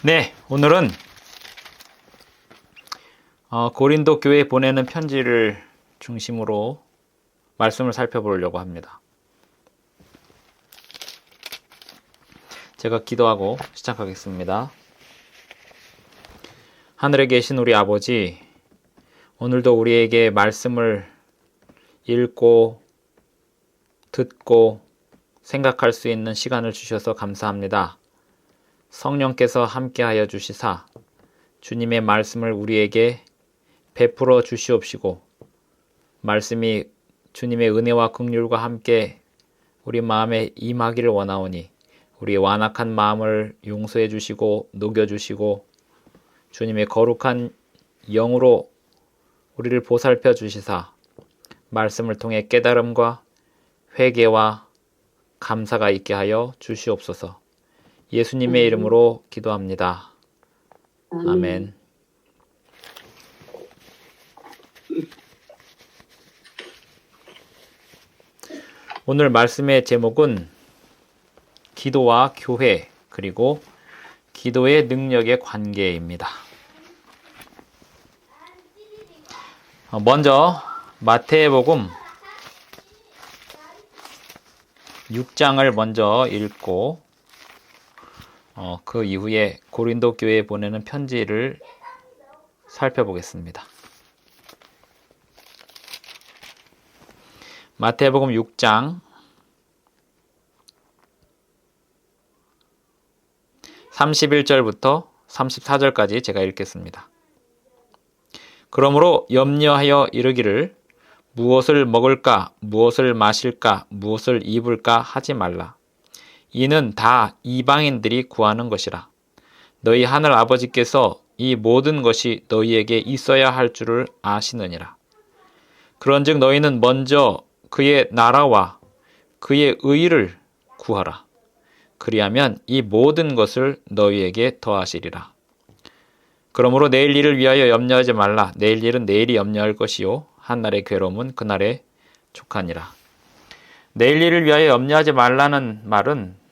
네, 오늘은 고린도 교회에 보내는 편지를 중심으로 말씀을 살펴보려고 합니다. 제가 기도하고 시작하겠습니다. 하늘에 계신 우리 아버지, 오늘도 우리에게 말씀을 읽고 듣고 생각할 수 있는 시간을 주셔서 감사합니다. 성령께서 함께하여 주시사 주님의 말씀을 우리에게 베풀어 주시옵시고 말씀이 주님의 은혜와 긍휼과 함께 우리 마음에 임하기를 원하오니 우리의 완악한 마음을 용서해 주시고 녹여 주시고 주님의 거룩한 영으로 우리를 보살펴 주시사 말씀을 통해 깨달음과 회개와 감사가 있게 하여 주시옵소서. 예수님의 이름으로 기도합니다. 아멘. 오늘 말씀의 제목은 기도와 교회 그리고 기도의 능력의 관계입니다. 먼저 마태복음 6장을 먼저 읽고 그 이후에 고린도 교회에 보내는 편지를 살펴보겠습니다. 마태복음 6장 31절부터 34절까지 제가 읽겠습니다. 그러므로 염려하여 이르기를 무엇을 먹을까, 무엇을 마실까, 무엇을 입을까 하지 말라. 이는 다 이방인들이 구하는 것이라. 너희 하늘 아버지께서 이 모든 것이 너희에게 있어야 할 줄을 아시느니라. 그런즉 너희는 먼저 그의 나라와 그의 의를 구하라. 그리하면 이 모든 것을 너희에게 더하시리라. 그러므로 내일 일을 위하여 염려하지 말라. 내일 일은 내일이 염려할 것이요 한날의 괴로움은 그날에 족하니라. 내일 일을 위하여 염려하지 말라는 말은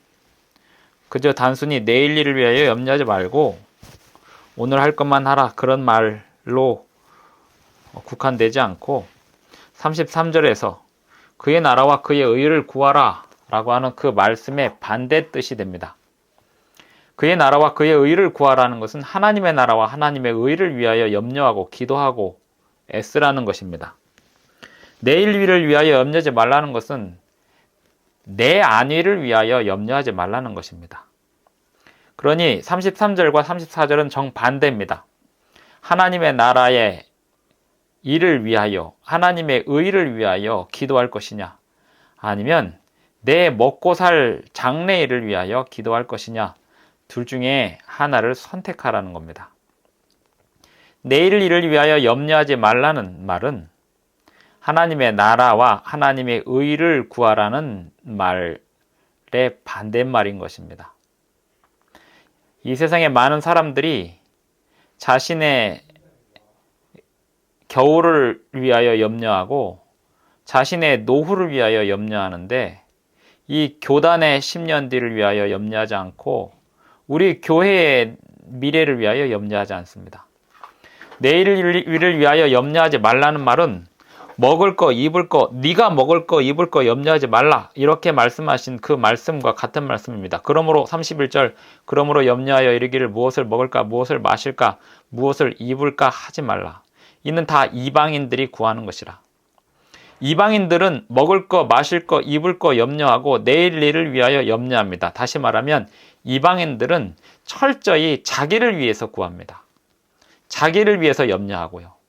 그저 단순히 내일 일을 위하여 염려하지 말고 오늘 할 것만 하라 그런 말로 국한되지 않고 33절에서 그의 나라와 그의 의를 구하라 라고 하는 그 말씀의 반대 뜻이 됩니다. 그의 나라와 그의 의를 구하라는 것은 하나님의 나라와 하나님의 의를 위하여 염려하고 기도하고 애쓰라는 것입니다. 내일 일을 위하여 염려하지 말라는 것은 내 안위를 위하여 염려하지 말라는 것입니다. 그러니 33절과 34절은 정반대입니다. 하나님의 나라의 일을 위하여 하나님의 의를 위하여 기도할 것이냐 아니면 내 먹고 살 장래일을 위하여 기도할 것이냐 둘 중에 하나를 선택하라는 겁니다. 내일 일을 위하여 염려하지 말라는 말은 하나님의 나라와 하나님의 의를 구하라는 말의 반대말인 것입니다. 이 세상에 많은 사람들이 자신의 겨울을 위하여 염려하고 자신의 노후를 위하여 염려하는데 이 교단의 10년 뒤를 위하여 염려하지 않고 우리 교회의 미래를 위하여 염려하지 않습니다. 내일 일을 위하여 염려하지 말라는 말은 먹을 거, 입을 거, 네가 먹을 거, 입을 거 염려하지 말라 이렇게 말씀하신 그 말씀과 같은 말씀입니다. 그러므로 31절 그러므로 염려하여 이르기를 무엇을 먹을까, 무엇을 마실까, 무엇을 입을까 하지 말라. 이는 다 이방인들이 구하는 것이라. 이방인들은 먹을 거, 마실 거, 입을 거 염려하고 내일 일을 위하여 염려합니다. 다시 말하면 이방인들은 철저히 자기를 위해서 구합니다. 자기를 위해서 염려하고요.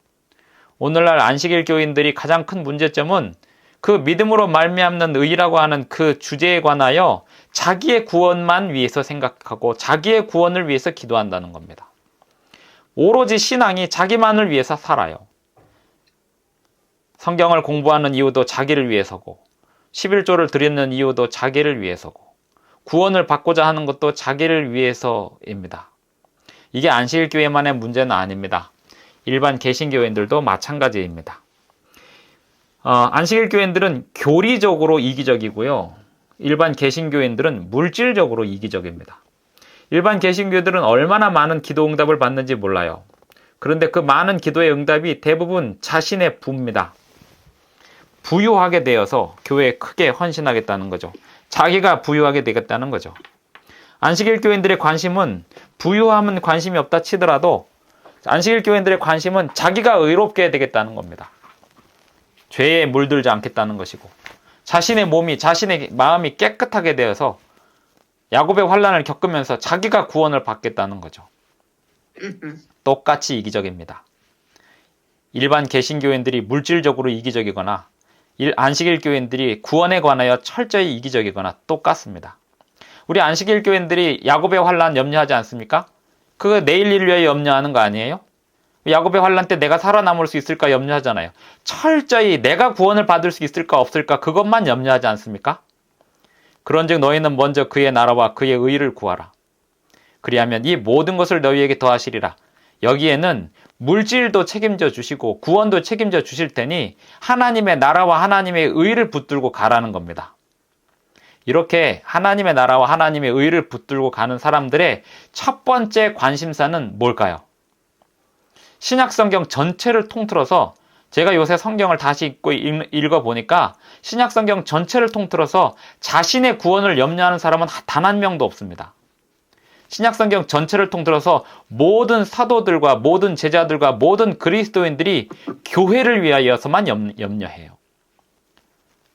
오늘날 안식일 교인들이 가장 큰 문제점은 그 믿음으로 말미암는 의라고 하는 그 주제에 관하여 자기의 구원만 위해서 생각하고 자기의 구원을 위해서 기도한다는 겁니다. 오로지 신앙이 자기만을 위해서 살아요. 성경을 공부하는 이유도 자기를 위해서고 11조를 드리는 이유도 자기를 위해서고 구원을 받고자 하는 것도 자기를 위해서입니다. 이게 안식일 교회만의 문제는 아닙니다. 일반 개신교인들도 마찬가지입니다. 안식일 교인들은 교리적으로 이기적이고요. 일반 개신교인들은 물질적으로 이기적입니다. 일반 개신교들은 얼마나 많은 기도 응답을 받는지 몰라요. 그런데 그 많은 기도의 응답이 대부분 자신의 부입니다. 부유하게 되어서 교회에 크게 헌신하겠다는 거죠. 자기가 부유하게 되겠다는 거죠. 안식일 교인들의 관심은 부유함은 관심이 없다 치더라도 안식일 교인들의 관심은 자기가 의롭게 되겠다는 겁니다. 죄에 물들지 않겠다는 것이고 자신의 몸이 자신의 마음이 깨끗하게 되어서 야곱의 환난을 겪으면서 자기가 구원을 받겠다는 거죠. 똑같이 이기적입니다. 일반 개신교인들이 물질적으로 이기적이거나 안식일 교인들이 구원에 관하여 철저히 이기적이거나 똑같습니다. 우리 안식일 교인들이 야곱의 환난 염려하지 않습니까? 그거 내일 일을 위해 염려하는 거 아니에요? 야곱의 환난 때 내가 살아남을 수 있을까 염려하잖아요. 철저히 내가 구원을 받을 수 있을까 없을까 그것만 염려하지 않습니까? 그런즉 너희는 먼저 그의 나라와 그의 의를 구하라. 그리하면 이 모든 것을 너희에게 더하시리라. 여기에는 물질도 책임져 주시고 구원도 책임져 주실 테니 하나님의 나라와 하나님의 의를 붙들고 가라는 겁니다. 이렇게 하나님의 나라와 하나님의 의를 붙들고 가는 사람들의 첫 번째 관심사는 뭘까요? 신약성경 전체를 통틀어서 제가 요새 성경을 다시 읽어보니까 신약성경 전체를 통틀어서 자신의 구원을 염려하는 사람은 단 한 명도 없습니다. 신약성경 전체를 통틀어서 모든 사도들과 모든 제자들과 모든 그리스도인들이 교회를 위하여서만 염려해요.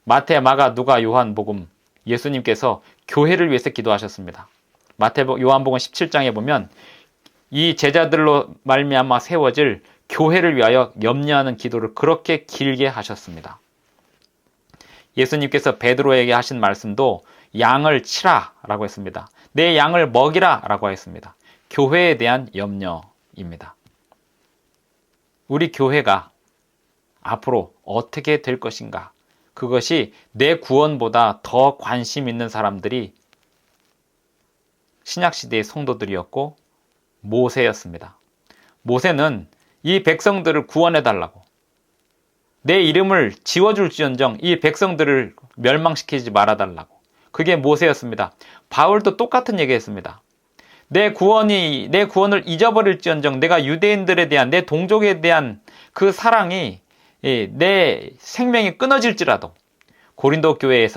마태, 마가, 누가, 요한복음 예수님께서 교회를 위해서 기도하셨습니다. 요한복음 17장에 보면 이 제자들로 말미암아 세워질 교회를 위하여 염려하는 기도를 그렇게 길게 하셨습니다. 예수님께서 베드로에게 하신 말씀도 양을 치라 라고 했습니다. 내 양을 먹이라 라고 했습니다. 교회에 대한 염려입니다. 우리 교회가 앞으로 어떻게 될 것인가? 그것이 내 구원보다 더 관심 있는 사람들이 신약시대의 성도들이었고 모세였습니다. 모세는 이 백성들을 구원해달라고 내 이름을 지워줄지언정 이 백성들을 멸망시키지 말아달라고 그게 모세였습니다. 바울도 똑같은 얘기했습니다. 내 구원을 잊어버릴지언정 내가 유대인들에 대한 내 동족에 대한 그 사랑이 내 생명이 끊어질지라도 고린도 교회에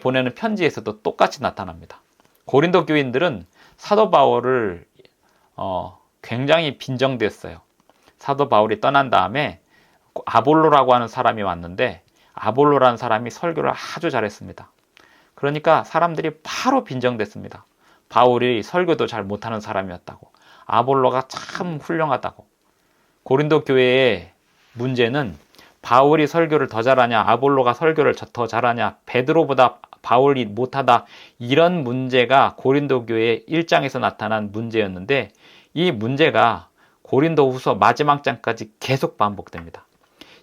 보내는 편지에서도 똑같이 나타납니다. 고린도 교인들은 사도 바울을 굉장히 빈정댔어요. 사도 바울이 떠난 다음에 아볼로라고 하는 사람이 왔는데 아볼로라는 사람이 설교를 아주 잘했습니다. 그러니까 사람들이 바로 빈정댔습니다. 바울이 설교도 잘 못하는 사람이었다고. 아볼로가 참 훌륭하다고. 고린도 교회의 문제는 바울이 설교를 더 잘하냐, 아볼로가 설교를 더 잘하냐, 베드로보다 바울이 못하다, 이런 문제가 고린도 교회의 1장에서 나타난 문제였는데 이 문제가 고린도 후서 마지막 장까지 계속 반복됩니다.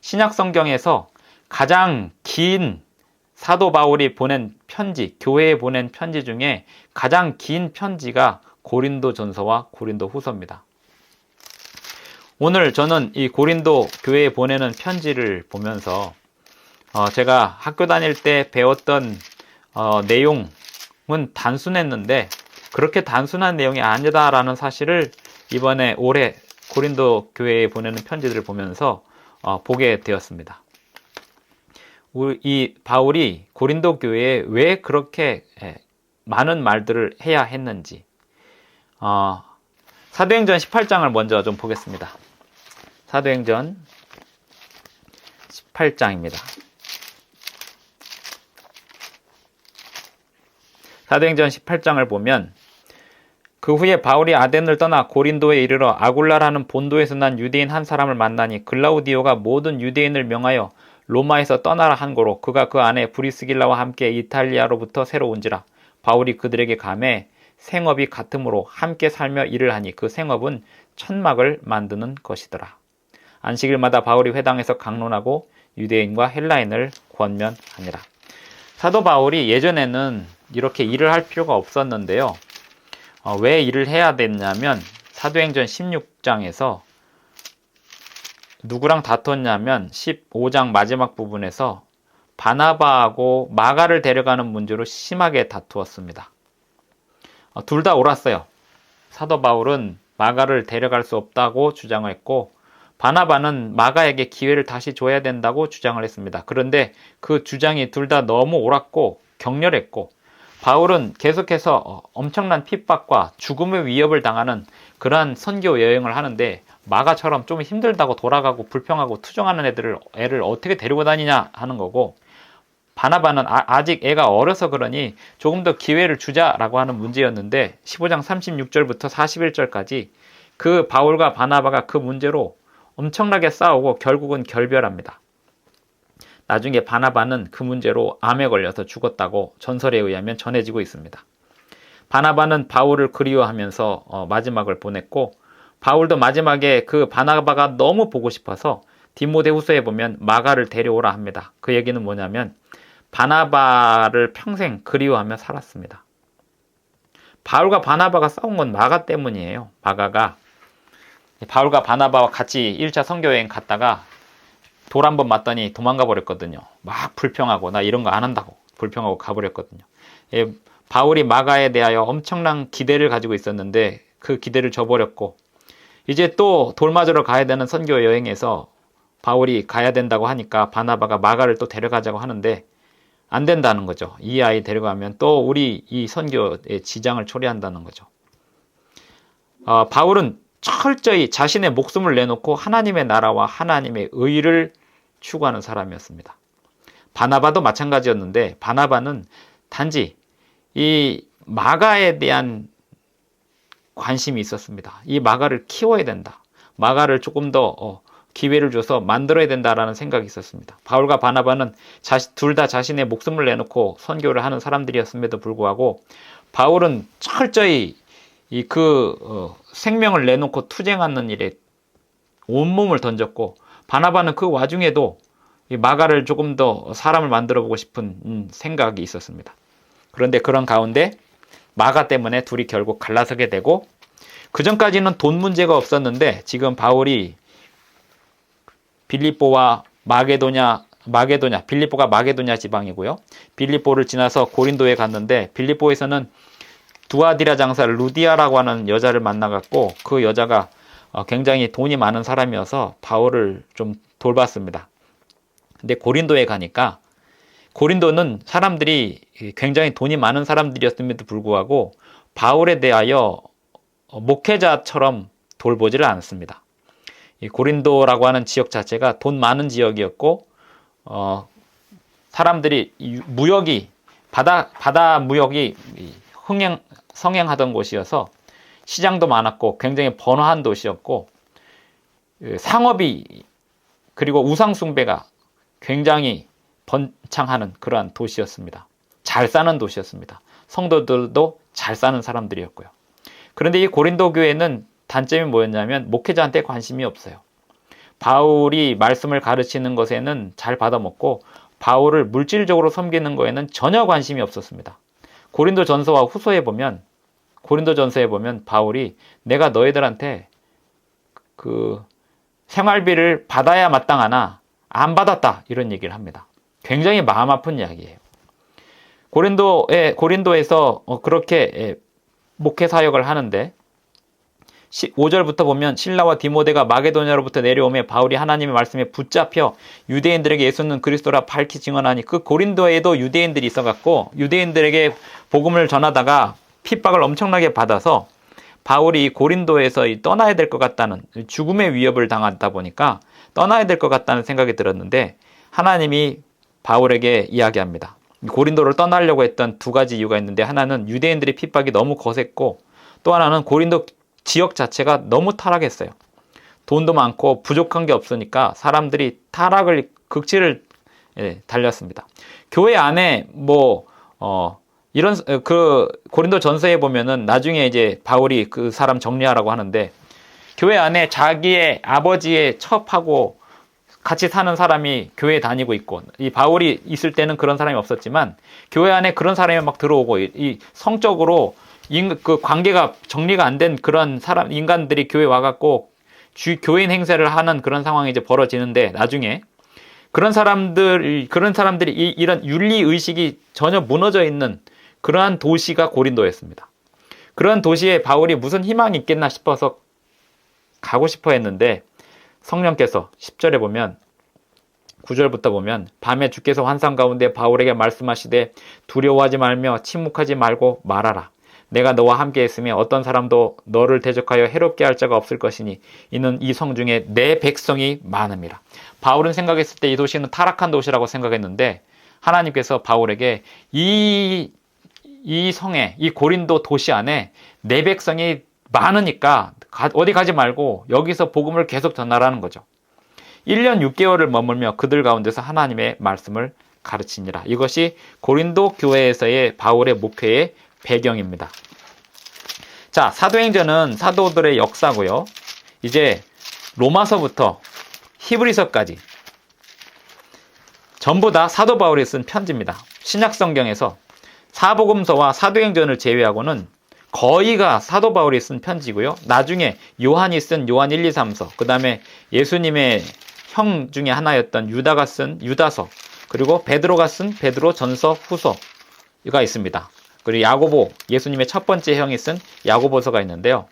신약 성경에서 가장 긴 사도 바울이 보낸 편지, 교회에 보낸 편지 중에 가장 긴 편지가 고린도 전서와 고린도 후서입니다. 오늘 저는 이 고린도 교회에 보내는 편지를 보면서 제가 학교 다닐 때 배웠던 내용은 단순했는데 그렇게 단순한 내용이 아니다라는 사실을 이번에 올해 고린도 교회에 보내는 편지들을 보면서 보게 되었습니다. 이 바울이 고린도 교회에 왜 그렇게 많은 말들을 해야 했는지 사도행전 18장을 먼저 좀 보겠습니다. 사도행전 18장입니다. 사도행전 18장을 보면 그 후에 바울이 아덴을 떠나 고린도에 이르러 아굴라라는 본도에서 난 유대인 한 사람을 만나니 글라우디오가 모든 유대인을 명하여 로마에서 떠나라 한 고로 그가 그 안에 브리스길라와 함께 이탈리아로부터 새로 온지라. 바울이 그들에게 감해 생업이 같으므로 함께 살며 일을 하니 그 생업은 천막을 만드는 것이더라. 안식일마다 바울이 회당에서 강론하고 유대인과 헬라인을 권면하니라. 사도 바울이 예전에는 이렇게 일을 할 필요가 없었는데요. 왜 일을 해야 됐냐면 사도행전 16장에서 누구랑 다퉜냐면 15장 마지막 부분에서 바나바하고 마가를 데려가는 문제로 심하게 다투었습니다. 둘 다 옳았어요. 사도 바울은 마가를 데려갈 수 없다고 주장을 했고 바나바는 마가에게 기회를 다시 줘야 된다고 주장을 했습니다. 그런데 그 주장이 둘 다 너무 옳았고 격렬했고 바울은 계속해서 엄청난 핍박과 죽음의 위협을 당하는 그러한 선교 여행을 하는데 마가처럼 좀 힘들다고 돌아가고 불평하고 투정하는 애를 어떻게 데리고 다니냐 하는 거고 바나바는 아직 애가 어려서 그러니 조금 더 기회를 주자라고 하는 문제였는데 15장 36절부터 41절까지 그 바울과 바나바가 그 문제로 엄청나게 싸우고 결국은 결별합니다. 나중에 바나바는 그 문제로 암에 걸려서 죽었다고 전설에 의하면 전해지고 있습니다. 바나바는 바울을 그리워하면서 마지막을 보냈고 바울도 마지막에 그 바나바가 너무 보고 싶어서 디모데후서에 보면 마가를 데려오라 합니다. 그 얘기는 뭐냐면 바나바를 평생 그리워하며 살았습니다. 바울과 바나바가 싸운 건 마가 때문이에요. 마가가 바울과 바나바와 같이 1차 선교여행 갔다가 돌 한 번 맞더니 도망가 버렸거든요. 막 불평하고 나 이런 거 안 한다고 불평하고 가버렸거든요. 바울이 마가에 대하여 엄청난 기대를 가지고 있었는데 그 기대를 저버렸고 이제 또 돌 맞으러 가야 되는 선교 여행에서 바울이 가야 된다고 하니까 바나바가 마가를 또 데려가자고 하는데 안 된다는 거죠. 이 아이 데려가면 또 우리 이 선교의 지장을 초래한다는 거죠. 바울은 철저히 자신의 목숨을 내놓고 하나님의 나라와 하나님의 의를 추구하는 사람이었습니다. 바나바도 마찬가지였는데 바나바는 단지 이 마가에 대한 관심이 있었습니다. 이 마가를 키워야 된다. 마가를 조금 더 기회를 줘서 만들어야 된다라는 생각이 있었습니다. 바울과 바나바는 둘 다 자신의 목숨을 내놓고 선교를 하는 사람들이었음에도 불구하고 바울은 철저히 생명을 내놓고 투쟁하는 일에 온몸을 던졌고 바나바는 그 와중에도 이 마가를 조금 더 사람을 만들어 보고 싶은 생각이 있었습니다. 그런데 그런 가운데 마가 때문에 둘이 결국 갈라서게 되고 그 전까지는 돈 문제가 없었는데 지금 바울이 빌립보가 마게도냐 지방이고요. 빌립보를 지나서 고린도에 갔는데 빌립보에서는 두아디라 장사 루디아라고 하는 여자를 만나갖고 그 여자가 굉장히 돈이 많은 사람이어서 바울을 좀 돌봤습니다. 근데 고린도에 가니까 고린도는 사람들이 굉장히 돈이 많은 사람들이었음에도 불구하고 바울에 대하여 목회자처럼 돌보지를 않았습니다. 이 고린도라고 하는 지역 자체가 돈 많은 지역이었고 사람들이 무역이 바다 무역이 성행하던 곳이어서 시장도 많았고 굉장히 번화한 도시였고 상업이 그리고 우상 숭배가 굉장히 번창하는 그러한 도시였습니다. 잘 사는 도시였습니다. 성도들도 잘 사는 사람들이었고요. 그런데 이 고린도 교회는 단점이 뭐였냐면 목회자한테 관심이 없어요. 바울이 말씀을 가르치는 것에는 잘 받아먹고 바울을 물질적으로 섬기는 거에는 전혀 관심이 없었습니다. 고린도전서와 후서에 보면 바울이 내가 너희들한테 그 생활비를 받아야 마땅하나 안 받았다 이런 얘기를 합니다. 굉장히 마음 아픈 이야기예요. 고린도에서 그렇게 목회 사역을 하는데 5절부터 보면 신라와 디모데가 마게도냐로부터 내려오며 바울이 하나님의 말씀에 붙잡혀 유대인들에게 예수는 그리스도라 밝히 증언하니 그 고린도에도 유대인들이 있어갖고 유대인들에게 복음을 전하다가 핍박을 엄청나게 받아서 바울이 고린도에서 떠나야 될 것 같다는 죽음의 위협을 당하다 보니까 떠나야 될 것 같다는 생각이 들었는데 하나님이 바울에게 이야기합니다. 고린도를 떠나려고 했던 두 가지 이유가 있는데 하나는 유대인들의 핍박이 너무 거셌고 또 하나는 고린도 지역 자체가 너무 타락했어요. 돈도 많고 부족한 게 없으니까 사람들이 극치를 달렸습니다. 교회 안에 이런 고린도 전서에 보면은 나중에 이제 바울이 그 사람 정리하라고 하는데 교회 안에 자기의 아버지의 첩하고 같이 사는 사람이 교회에 다니고 있고 이 바울이 있을 때는 그런 사람이 없었지만 교회 안에 그런 사람이 막 들어오고 이 성적으로 그 관계가 정리가 안 된 그런 인간들이 교회에 와갖고 교인 행세를 하는 그런 상황이 이제 벌어지는데 나중에 그런 사람들이 이런 윤리 의식이 전혀 무너져 있는 그러한 도시가 고린도였습니다. 그런 도시에 바울이 무슨 희망이 있겠나 싶어서 가고 싶어 했는데 성령께서 10절에 보면 9절부터 보면 밤에 주께서 환상 가운데 바울에게 말씀하시되 두려워하지 말며 침묵하지 말고 말하라. 내가 너와 함께 있으며 어떤 사람도 너를 대적하여 해롭게 할 자가 없을 것이니 이는 이 성 중에 내 백성이 많음이라. 바울은 생각했을 때 이 도시는 타락한 도시라고 생각했는데 하나님께서 바울에게 이 성에, 이 고린도 도시 안에 내 백성이 많으니까 어디 가지 말고 여기서 복음을 계속 전하라는 거죠. 1년 6개월을 머물며 그들 가운데서 하나님의 말씀을 가르치니라. 이것이 고린도 교회에서의 바울의 목회의 배경입니다. 자, 사도행전은 사도들의 역사고요. 이제 로마서부터 히브리서까지 전부 다 사도 바울이 쓴 편지입니다. 신약 성경에서 사복음서와 사도행전을 제외하고는 거의가 사도 바울이 쓴 편지고요. 나중에 요한이 쓴 요한 1, 2, 3서, 그 다음에 예수님의 형 중에 하나였던 유다가 쓴 유다서, 그리고 베드로가 쓴 베드로 전서 후서가 있습니다. 그리고 야고보, 예수님의 첫 번째 형이 쓴 야고보서가 있는데요.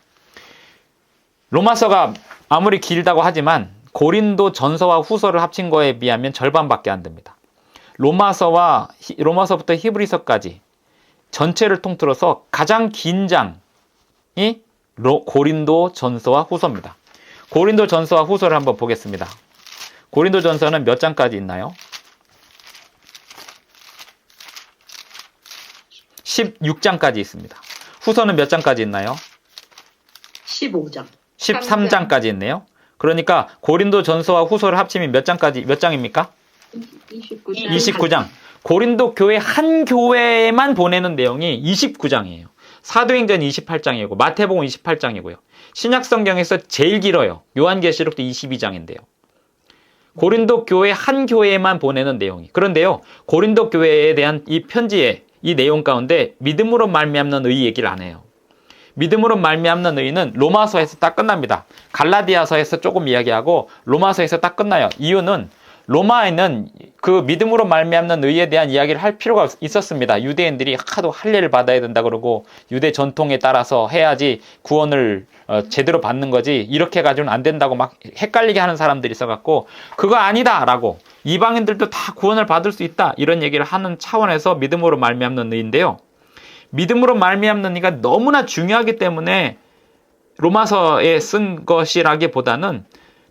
로마서가 아무리 길다고 하지만 고린도 전서와 후서를 합친 거에 비하면 절반밖에 안 됩니다. 로마서부터 히브리서까지 전체를 통틀어서 가장 긴 장이 고린도 전서와 후서입니다. 고린도 전서와 후서를 한번 보겠습니다. 고린도 전서는 몇 장까지 있나요? 16장까지 있습니다. 후서는 몇 장까지 있나요? 15장. 13장까지 있네요. 그러니까 고린도 전서와 후서를 합치면 몇 장입니까? 29장. 고린도 교회 한 교회만 보내는 내용이 29장이에요. 사도행전 28장이고 마태복음 28장이고요. 신약성경에서 제일 길어요. 요한계시록도 22장인데요. 고린도 교회 한 교회만 보내는 내용이. 그런데요, 고린도 교회에 대한 이 편지의 이 내용 가운데 믿음으로 말미암는 의 얘기를 안 해요. 믿음으로 말미암는 의는 로마서에서 딱 끝납니다. 갈라디아서에서 조금 이야기하고 로마서에서 딱 끝나요. 이유는 로마에는 그 믿음으로 말미암는 의에 대한 이야기를 할 필요가 있었습니다. 유대인들이 하도 할례를 받아야 된다 그러고 유대 전통에 따라서 해야지 구원을 제대로 받는 거지 이렇게 가지고는 안 된다고 막 헷갈리게 하는 사람들이 있어갖고 그거 아니다 라고 이방인들도 다 구원을 받을 수 있다 이런 얘기를 하는 차원에서 믿음으로 말미암는 의인데요. 믿음으로 말미암는 이가 너무나 중요하기 때문에 로마서에 쓴 것이라기보다는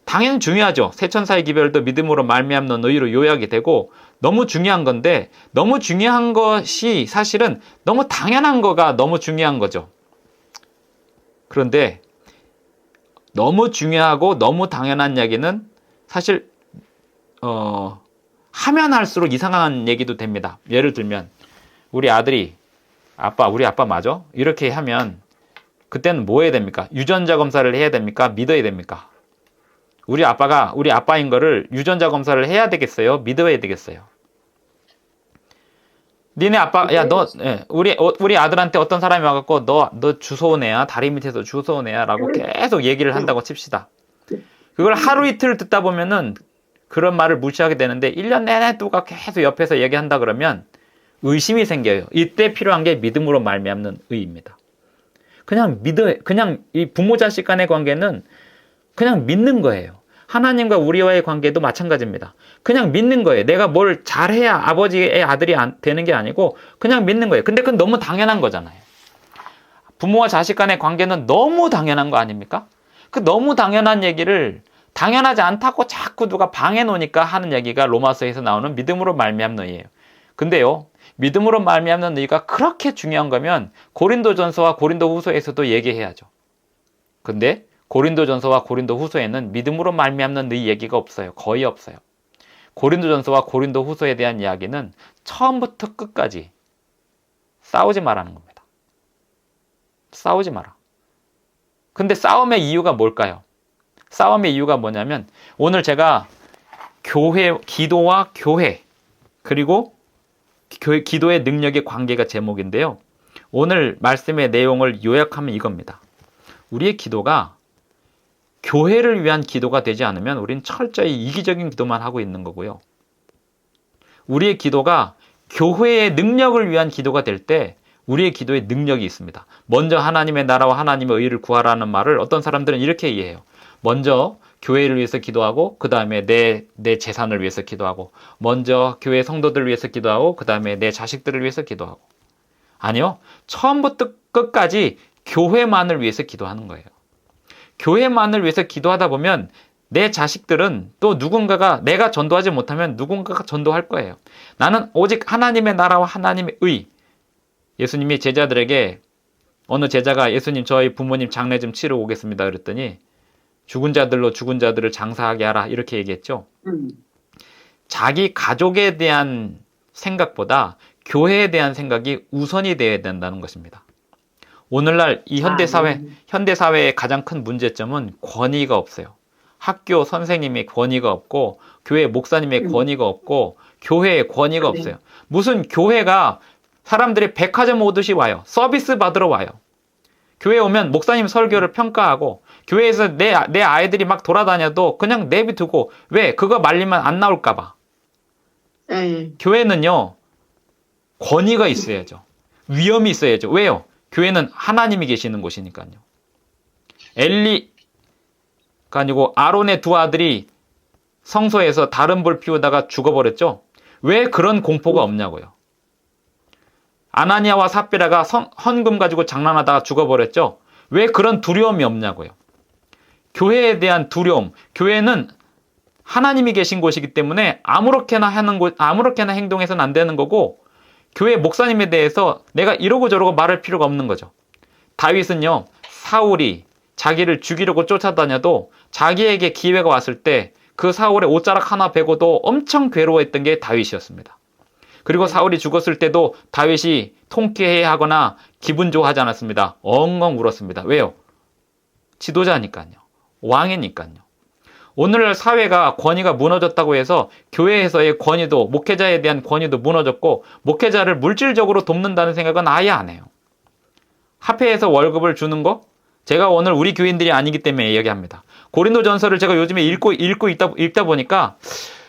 당연히 중요하죠. 세천사의 기별도 믿음으로 말미암는 의로 요약이 되고 너무 중요한 건데 너무 중요한 것이 사실은 너무 당연한 거가 너무 중요한 거죠. 그런데 너무 중요하고 너무 당연한 얘기는 사실 하면 할수록 이상한 얘기도 됩니다. 예를 들면 우리 아들이 우리 아빠 맞아? 이렇게 하면 그때는 뭐 해야 됩니까? 유전자 검사를 해야 됩니까? 믿어야 됩니까? 우리 아빠인 거를 유전자 검사를 해야 되겠어요? 믿어야 되겠어요? 니네 아빠, 우리 아들한테 어떤 사람이 와갖고 너 주워온 애야? 다리 밑에서 주워온 애야? 라고 계속 얘기를 한다고 칩시다. 그걸 하루 이틀 듣다 보면은 그런 말을 무시하게 되는데 1년 내내 누가 계속 옆에서 얘기한다 그러면 의심이 생겨요. 이때 필요한 게 믿음으로 말미암는 의입니다. 그냥 이 부모 자식 간의 관계는 그냥 믿는 거예요. 하나님과 우리와의 관계도 마찬가지입니다. 그냥 믿는 거예요. 내가 뭘 잘해야 아버지의 아들이 되는 게 아니고 그냥 믿는 거예요. 근데 그건 너무 당연한 거잖아요. 부모와 자식 간의 관계는 너무 당연한 거 아닙니까? 그 너무 당연한 얘기를 당연하지 않다고 자꾸 누가 방해 놓으니까 하는 얘기가 로마서에서 나오는 믿음으로 말미암는 의예요. 근데요, 믿음으로 말미암는 의가 그렇게 중요한 거면 고린도전서와 고린도후서에서도 얘기해야죠. 근데 고린도전서와 고린도후서에는 믿음으로 말미암는 의 얘기가 없어요. 거의 없어요. 고린도전서와 고린도후서에 대한 이야기는 처음부터 끝까지 싸우지 말라는 겁니다. 싸우지 마라. 근데 싸움의 이유가 뭘까요? 싸움의 이유가 뭐냐면 오늘 제가 기도와 교회 그리고 기도의 능력의 관계가 제목인데요. 오늘 말씀의 내용을 요약하면 이겁니다. 우리의 기도가 교회를 위한 기도가 되지 않으면 우린 철저히 이기적인 기도만 하고 있는 거고요. 우리의 기도가 교회의 능력을 위한 기도가 될 때 우리의 기도에 능력이 있습니다. 먼저 하나님의 나라와 하나님의 의를 구하라는 말을 어떤 사람들은 이렇게 이해해요. 먼저 교회를 위해서 기도하고 그 다음에 내 재산을 위해서 기도하고 먼저 교회 성도들을 위해서 기도하고 그 다음에 내 자식들을 위해서 기도하고 아니요. 처음부터 끝까지 교회만을 위해서 기도하는 거예요. 교회만을 위해서 기도하다 보면 내 자식들은 또 누군가가 내가 전도하지 못하면 누군가가 전도할 거예요. 나는 오직 하나님의 나라와 하나님의 의. 예수님이 제자들에게 어느 제자가 예수님 저희 부모님 장례 좀 치르고 오겠습니다 그랬더니 죽은 자들로 죽은 자들을 장사하게 하라 이렇게 얘기했죠. 자기 가족에 대한 생각보다 교회에 대한 생각이 우선이 되어야 된다는 것입니다. 오늘날 이 현대사회의 가장 큰 문제점은 권위가 없어요. 학교 선생님의 권위가 없고 교회 목사님의 권위가 없고 교회의 권위가 없어요. 무슨 교회가 사람들이 백화점 오듯이 와요. 서비스 받으러 와요. 교회 오면 목사님 설교를 평가하고 교회에서 내 아이들이 막 돌아다녀도 그냥 내비두고 왜? 그거 말리면 안 나올까 봐. 교회는요. 권위가 있어야죠. 위엄이 있어야죠. 왜요? 교회는 하나님이 계시는 곳이니까요. 엘리가 아니고 아론의 두 아들이 성소에서 다른 불 피우다가 죽어버렸죠. 왜 그런 공포가 없냐고요. 아나니아와 삽비라가 헌금 가지고 장난하다가 죽어버렸죠. 왜 그런 두려움이 없냐고요. 교회에 대한 두려움. 교회는 하나님이 계신 곳이기 때문에 아무렇게나 행동해서는 안 되는 거고 교회 목사님에 대해서 내가 이러고 저러고 말할 필요가 없는 거죠. 다윗은요. 사울이 자기를 죽이려고 쫓아다녀도 자기에게 기회가 왔을 때 그 사울의 옷자락 하나 베고도 엄청 괴로워했던 게 다윗이었습니다. 그리고 사울이 죽었을 때도 다윗이 통쾌해하거나 기분 좋아하지 않았습니다. 엉엉 울었습니다. 왜요? 지도자니까요. 왕이니까요. 오늘날 사회가 권위가 무너졌다고 해서 교회에서의 권위도 목회자에 대한 권위도 무너졌고 목회자를 물질적으로 돕는다는 생각은 아예 안 해요. 합회에서 월급을 주는 거? 제가 오늘 우리 교인들이 아니기 때문에 이야기합니다. 고린도전서를 제가 요즘에 읽고 읽다 보니까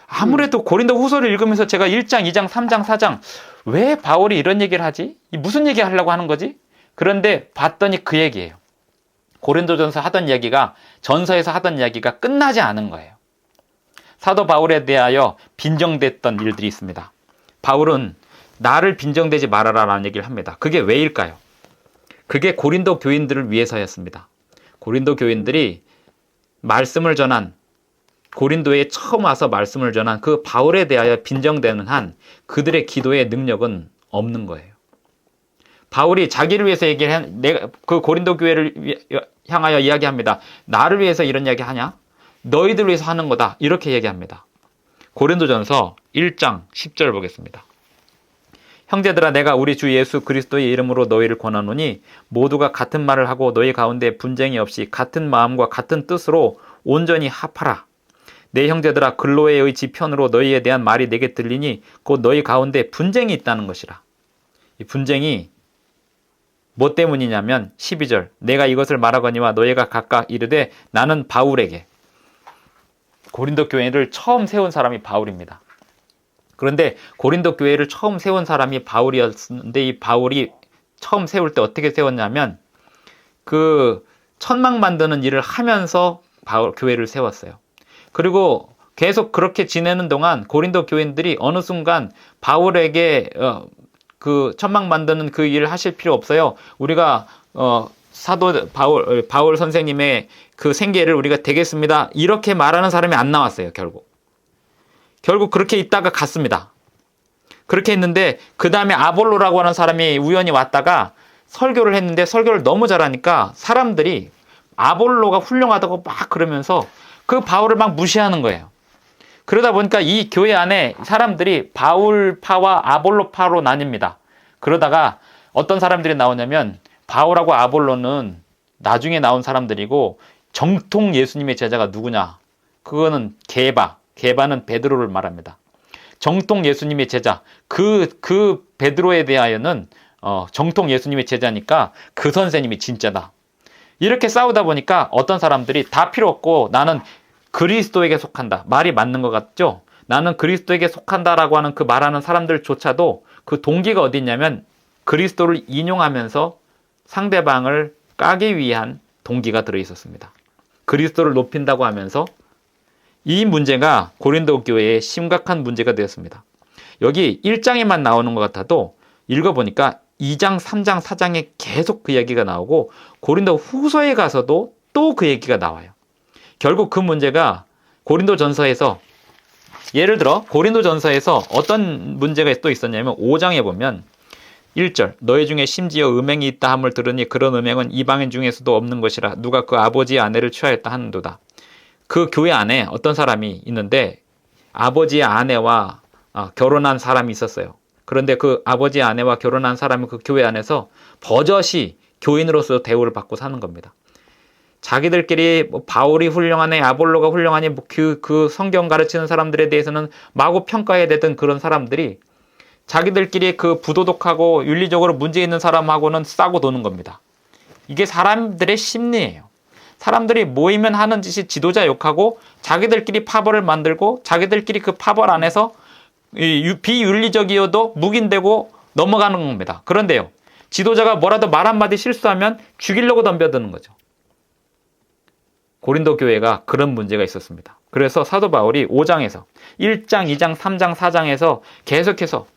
아무래도 고린도 후서를 읽으면서 제가 1장, 2장, 3장, 4장 왜 바울이 이런 얘기를 하지? 무슨 얘기 하려고 하는 거지? 그런데 봤더니 그 얘기예요. 고린도전서 하던 이야기가 전서에서 하던 이야기가 끝나지 않은 거예요. 사도 바울에 대하여 빈정댔던 일들이 있습니다. 바울은 나를 빈정대지 말아라라는 얘기를 합니다. 그게 왜일까요? 그게 고린도 교인들을 위해서였습니다. 고린도 교인들이 말씀을 전한 고린도에 처음 와서 말씀을 전한 그 바울에 대하여 빈정대는 한 그들의 기도의 능력은 없는 거예요. 바울이 자기를 위해서 내가 그 고린도 교회를 향하여 이야기합니다. 나를 위해서 이런 이야기 하냐? 너희들 위해서 하는 거다. 이렇게 얘기합니다. 고린도전서 1장 10절 보겠습니다. 형제들아 내가 우리 주 예수 그리스도의 이름으로 너희를 권하노니 모두가 같은 말을 하고 너희 가운데 분쟁이 없이 같은 마음과 같은 뜻으로 온전히 합하라. 내 형제들아 글로에의 지편으로 너희에 대한 말이 내게 들리니 곧 너희 가운데 분쟁이 있다는 것이라. 이 분쟁이 뭐 때문이냐면 12절 내가 이것을 말하거니와 너희가 각각 이르되 나는 바울에게. 고린도 교회를 처음 세운 사람이 바울입니다. 그런데 고린도 교회를 처음 세운 사람이 바울이었는데 이 바울이 처음 세울 때 어떻게 세웠냐면 그 천막 만드는 일을 하면서 교회를 세웠어요. 그리고 계속 그렇게 지내는 동안 고린도 교인들이 어느 순간 바울에게 그 천막 만드는 그 일을 하실 필요 없어요. 우리가 사도 바울 선생님의 그 생계를 우리가 되겠습니다. 이렇게 말하는 사람이 안 나왔어요. 결국 그렇게 있다가 갔습니다. 그렇게 했는데 그 다음에 아볼로라고 하는 사람이 우연히 왔다가 설교를 했는데 설교를 너무 잘하니까 사람들이 아볼로가 훌륭하다고 막 그러면서 그 바울을 막 무시하는 거예요. 그러다 보니까 이 교회 안에 사람들이 바울파와 아볼로파로 나뉩니다. 그러다가 어떤 사람들이 나오냐면 바울하고 아볼로는 나중에 나온 사람들이고 정통 예수님의 제자가 누구냐? 그거는 게바는 베드로를 말합니다. 정통 예수님의 제자, 그 베드로에 대하여는 정통 예수님의 제자니까 그 선생님이 진짜다. 이렇게 싸우다 보니까 어떤 사람들이 다 필요 없고 나는 그리스도에게 속한다. 말이 맞는 것 같죠? 나는 그리스도에게 속한다라고 하는 그 말하는 사람들조차도 그 동기가 어디 있냐면 그리스도를 인용하면서 상대방을 까기 위한 동기가 들어있었습니다. 그리스도를 높인다고 하면서 이 문제가 고린도 교회의 심각한 문제가 되었습니다. 여기 1장에만 나오는 것 같아도 읽어보니까 2장, 3장, 4장에 계속 그 얘기가 나오고 고린도 후서에 가서도 또 그 얘기가 나와요. 결국 그 문제가 고린도 전서에서, 예를 들어 고린도 전서에서 어떤 문제가 또 있었냐면 5장에 보면 1절, 너희 중에 심지어 음행이 있다 함을 들으니 그런 음행은 이방인 중에서도 없는 것이라 누가 그 아버지의 아내를 취하였다 하는도다. 그 교회 안에 어떤 사람이 있는데 아버지의 아내와 결혼한 사람이 있었어요. 그런데 그 아버지의 아내와 결혼한 사람이 그 교회 안에서 버젓이 교인으로서 대우를 받고 사는 겁니다. 자기들끼리 바울이 훌륭하네, 아볼로가 훌륭하니 그 성경 가르치는 사람들에 대해서는 마구 평가해야 되던 그런 사람들이 자기들끼리 그 부도덕하고 윤리적으로 문제 있는 사람하고는 싸고 도는 겁니다. 이게 사람들의 심리예요. 사람들이 모이면 하는 짓이 지도자 욕하고 자기들끼리 파벌을 만들고 자기들끼리 그 파벌 안에서 비윤리적이어도 묵인되고 넘어가는 겁니다. 그런데요, 지도자가 뭐라도 말 한마디 실수하면 죽이려고 덤벼드는 거죠. 고린도 교회가 그런 문제가 있었습니다. 그래서 사도 바울이 5장에서 1장, 2장, 3장, 4장에서 계속해서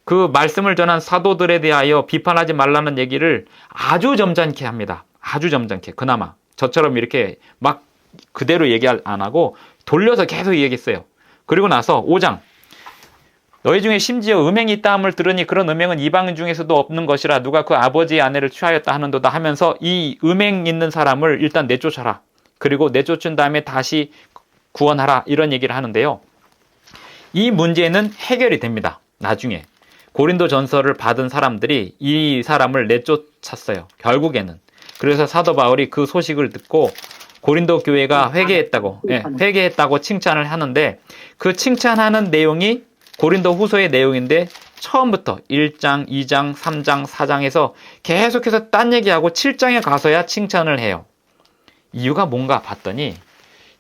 그 말씀을 전한 사도들에 대하여 비판하지 말라는 얘기를 아주 점잖게 합니다. 아주 점잖게. 그나마 저처럼 이렇게 막 그대로 얘기 안 하고 돌려서 계속 얘기했어요. 그리고 나서 5장, 너희 중에 심지어 음행이 있다 함을 들으니 그런 음행은 이방인 중에서도 없는 것이라 누가 그 아버지의 아내를 취하였다 하는도다 하면서 이 음행 있는 사람을 일단 내쫓아라. 그리고 내쫓은 다음에 다시 구원하라. 이런 얘기를 하는데요. 이 문제는 해결이 됩니다. 나중에 고린도 전서를 받은 사람들이 이 사람을 내쫓았어요. 결국에는. 그래서 사도 바울이 그 소식을 듣고 고린도 교회가 회개했다고 칭찬을 하는데 그 칭찬하는 내용이 고린도 후서의 내용인데 처음부터 1장, 2장, 3장, 4장에서 계속해서 딴 얘기하고 7장에 가서야 칭찬을 해요. 이유가 뭔가 봤더니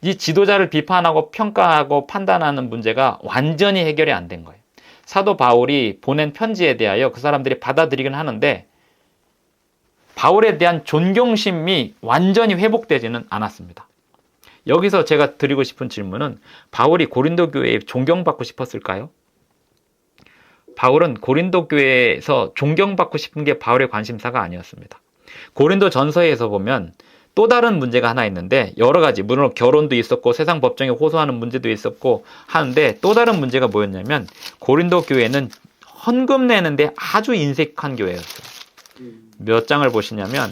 이 지도자를 비판하고 평가하고 판단하는 문제가 완전히 해결이 안 된 거예요. 사도 바울이 보낸 편지에 대하여 그 사람들이 받아들이긴 하는데 바울에 대한 존경심이 완전히 회복되지는 않았습니다. 여기서 제가 드리고 싶은 질문은 바울이 고린도 교회에 존경받고 싶었을까요? 바울은 고린도 교회에서 존경받고 싶은 게 바울의 관심사가 아니었습니다. 고린도 전서에서 보면 또 다른 문제가 하나 있는데 여러 가지, 물론 결혼도 있었고 세상 법정에 호소하는 문제도 있었고 하는데 또 다른 문제가 뭐였냐면 고린도 교회는 헌금 내는데 아주 인색한 교회였어요. 몇 장을 보시냐면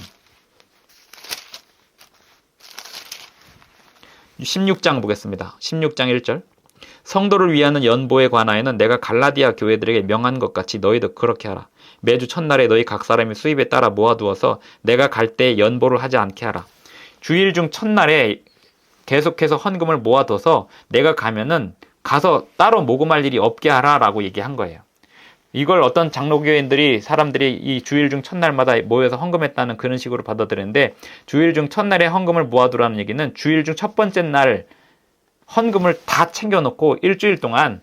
16장 보겠습니다. 16장 1절, 성도를 위하는 연보에 관하여는 내가 갈라디아 교회들에게 명한 것 같이 너희도 그렇게 하라. 매주 첫날에 너희 각 사람이 수입에 따라 모아두어서 내가 갈 때 연보를 하지 않게 하라. 주일 중 첫날에 계속해서 헌금을 모아둬서 내가 가면은 가서 따로 모금할 일이 없게 하라라고 얘기한 거예요. 이걸 어떤 장로교인들이 사람들이 이 주일 중 첫날마다 모여서 헌금했다는 그런 식으로 받아들였는데, 주일 중 첫날에 헌금을 모아두라는 얘기는 주일 중 첫 번째 날 헌금을 다 챙겨놓고 일주일 동안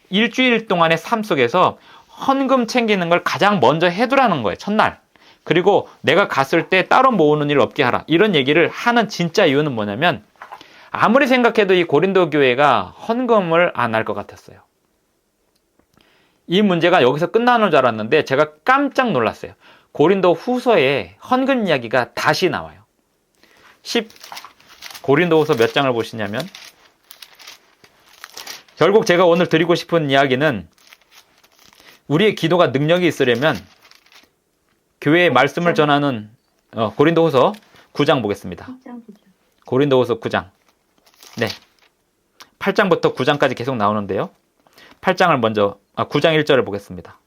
일주일 동안의 삶 속에서 헌금 챙기는 걸 가장 먼저 해두라는 거예요. 첫날. 그리고 내가 갔을 때 따로 모으는 일 없게 하라. 이런 얘기를 하는 진짜 이유는 뭐냐면, 아무리 생각해도 이 고린도 교회가 헌금을 안 할 것 같았어요. 이 문제가 여기서 끝나는 줄 알았는데 제가 깜짝 놀랐어요. 고린도 후서에 헌금 이야기가 다시 나와요. 고린도 후서 몇 장을 보시냐면, 결국 제가 오늘 드리고 싶은 이야기는, 우리의 기도가 능력이 있으려면 교회의 말씀을 전하는 고린도 후서 9장 보겠습니다. 고린도 후서 9장. 네. 8장부터 9장까지 계속 나오는데요. 9장 1절을 보겠습니다.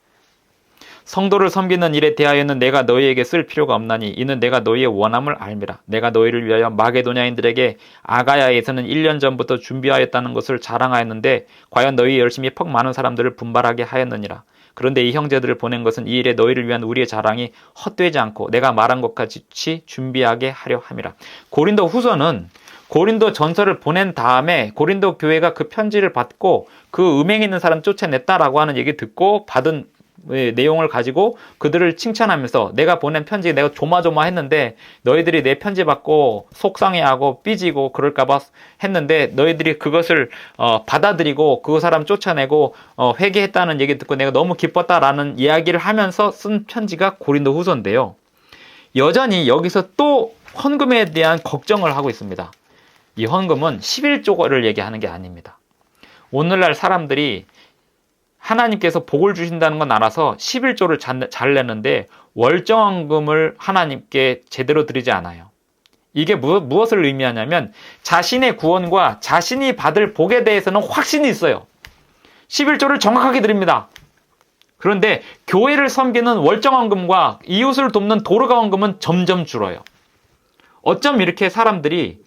성도를 섬기는 일에 대하여는 내가 너희에게 쓸 필요가 없나니 이는 내가 너희의 원함을 알미라. 내가 너희를 위하여 마게도냐인들에게 아가야에서는 1년 전부터 준비하였다는 것을 자랑하였는데 과연 너희 열심히 퍽 많은 사람들을 분발하게 하였느니라. 그런데 이 형제들을 보낸 것은 이 일에 너희를 위한 우리의 자랑이 헛되지 않고 내가 말한 것 같이 준비하게 하려 함이라. 고린도 후서는 고린도 전서를 보낸 다음에 고린도 교회가 그 편지를 받고 그 음행 있는 사람 쫓아냈다라고 하는 얘기 듣고 받은 내용을 가지고 그들을 칭찬하면서 내가 보낸 편지 내가 조마조마했는데 너희들이 내 편지 받고 속상해하고 삐지고 그럴까봐 했는데 너희들이 그것을 받아들이고 그 사람 쫓아내고 회개했다는 얘기 듣고 내가 너무 기뻤다라는 이야기를 하면서 쓴 편지가 고린도후서인데요. 여전히 여기서 또 헌금에 대한 걱정을 하고 있습니다. 이 헌금은 11조를 얘기하는 게 아닙니다. 오늘날 사람들이 하나님께서 복을 주신다는 건 알아서 11조를 잘 내는데 월정헌금을 하나님께 제대로 드리지 않아요. 이게 무엇을 의미하냐면 자신의 구원과 자신이 받을 복에 대해서는 확신이 있어요. 11조를 정확하게 드립니다. 그런데 교회를 섬기는 월정헌금과 이웃을 돕는 도르가 헌금은 점점 줄어요. 어쩜 이렇게 사람들이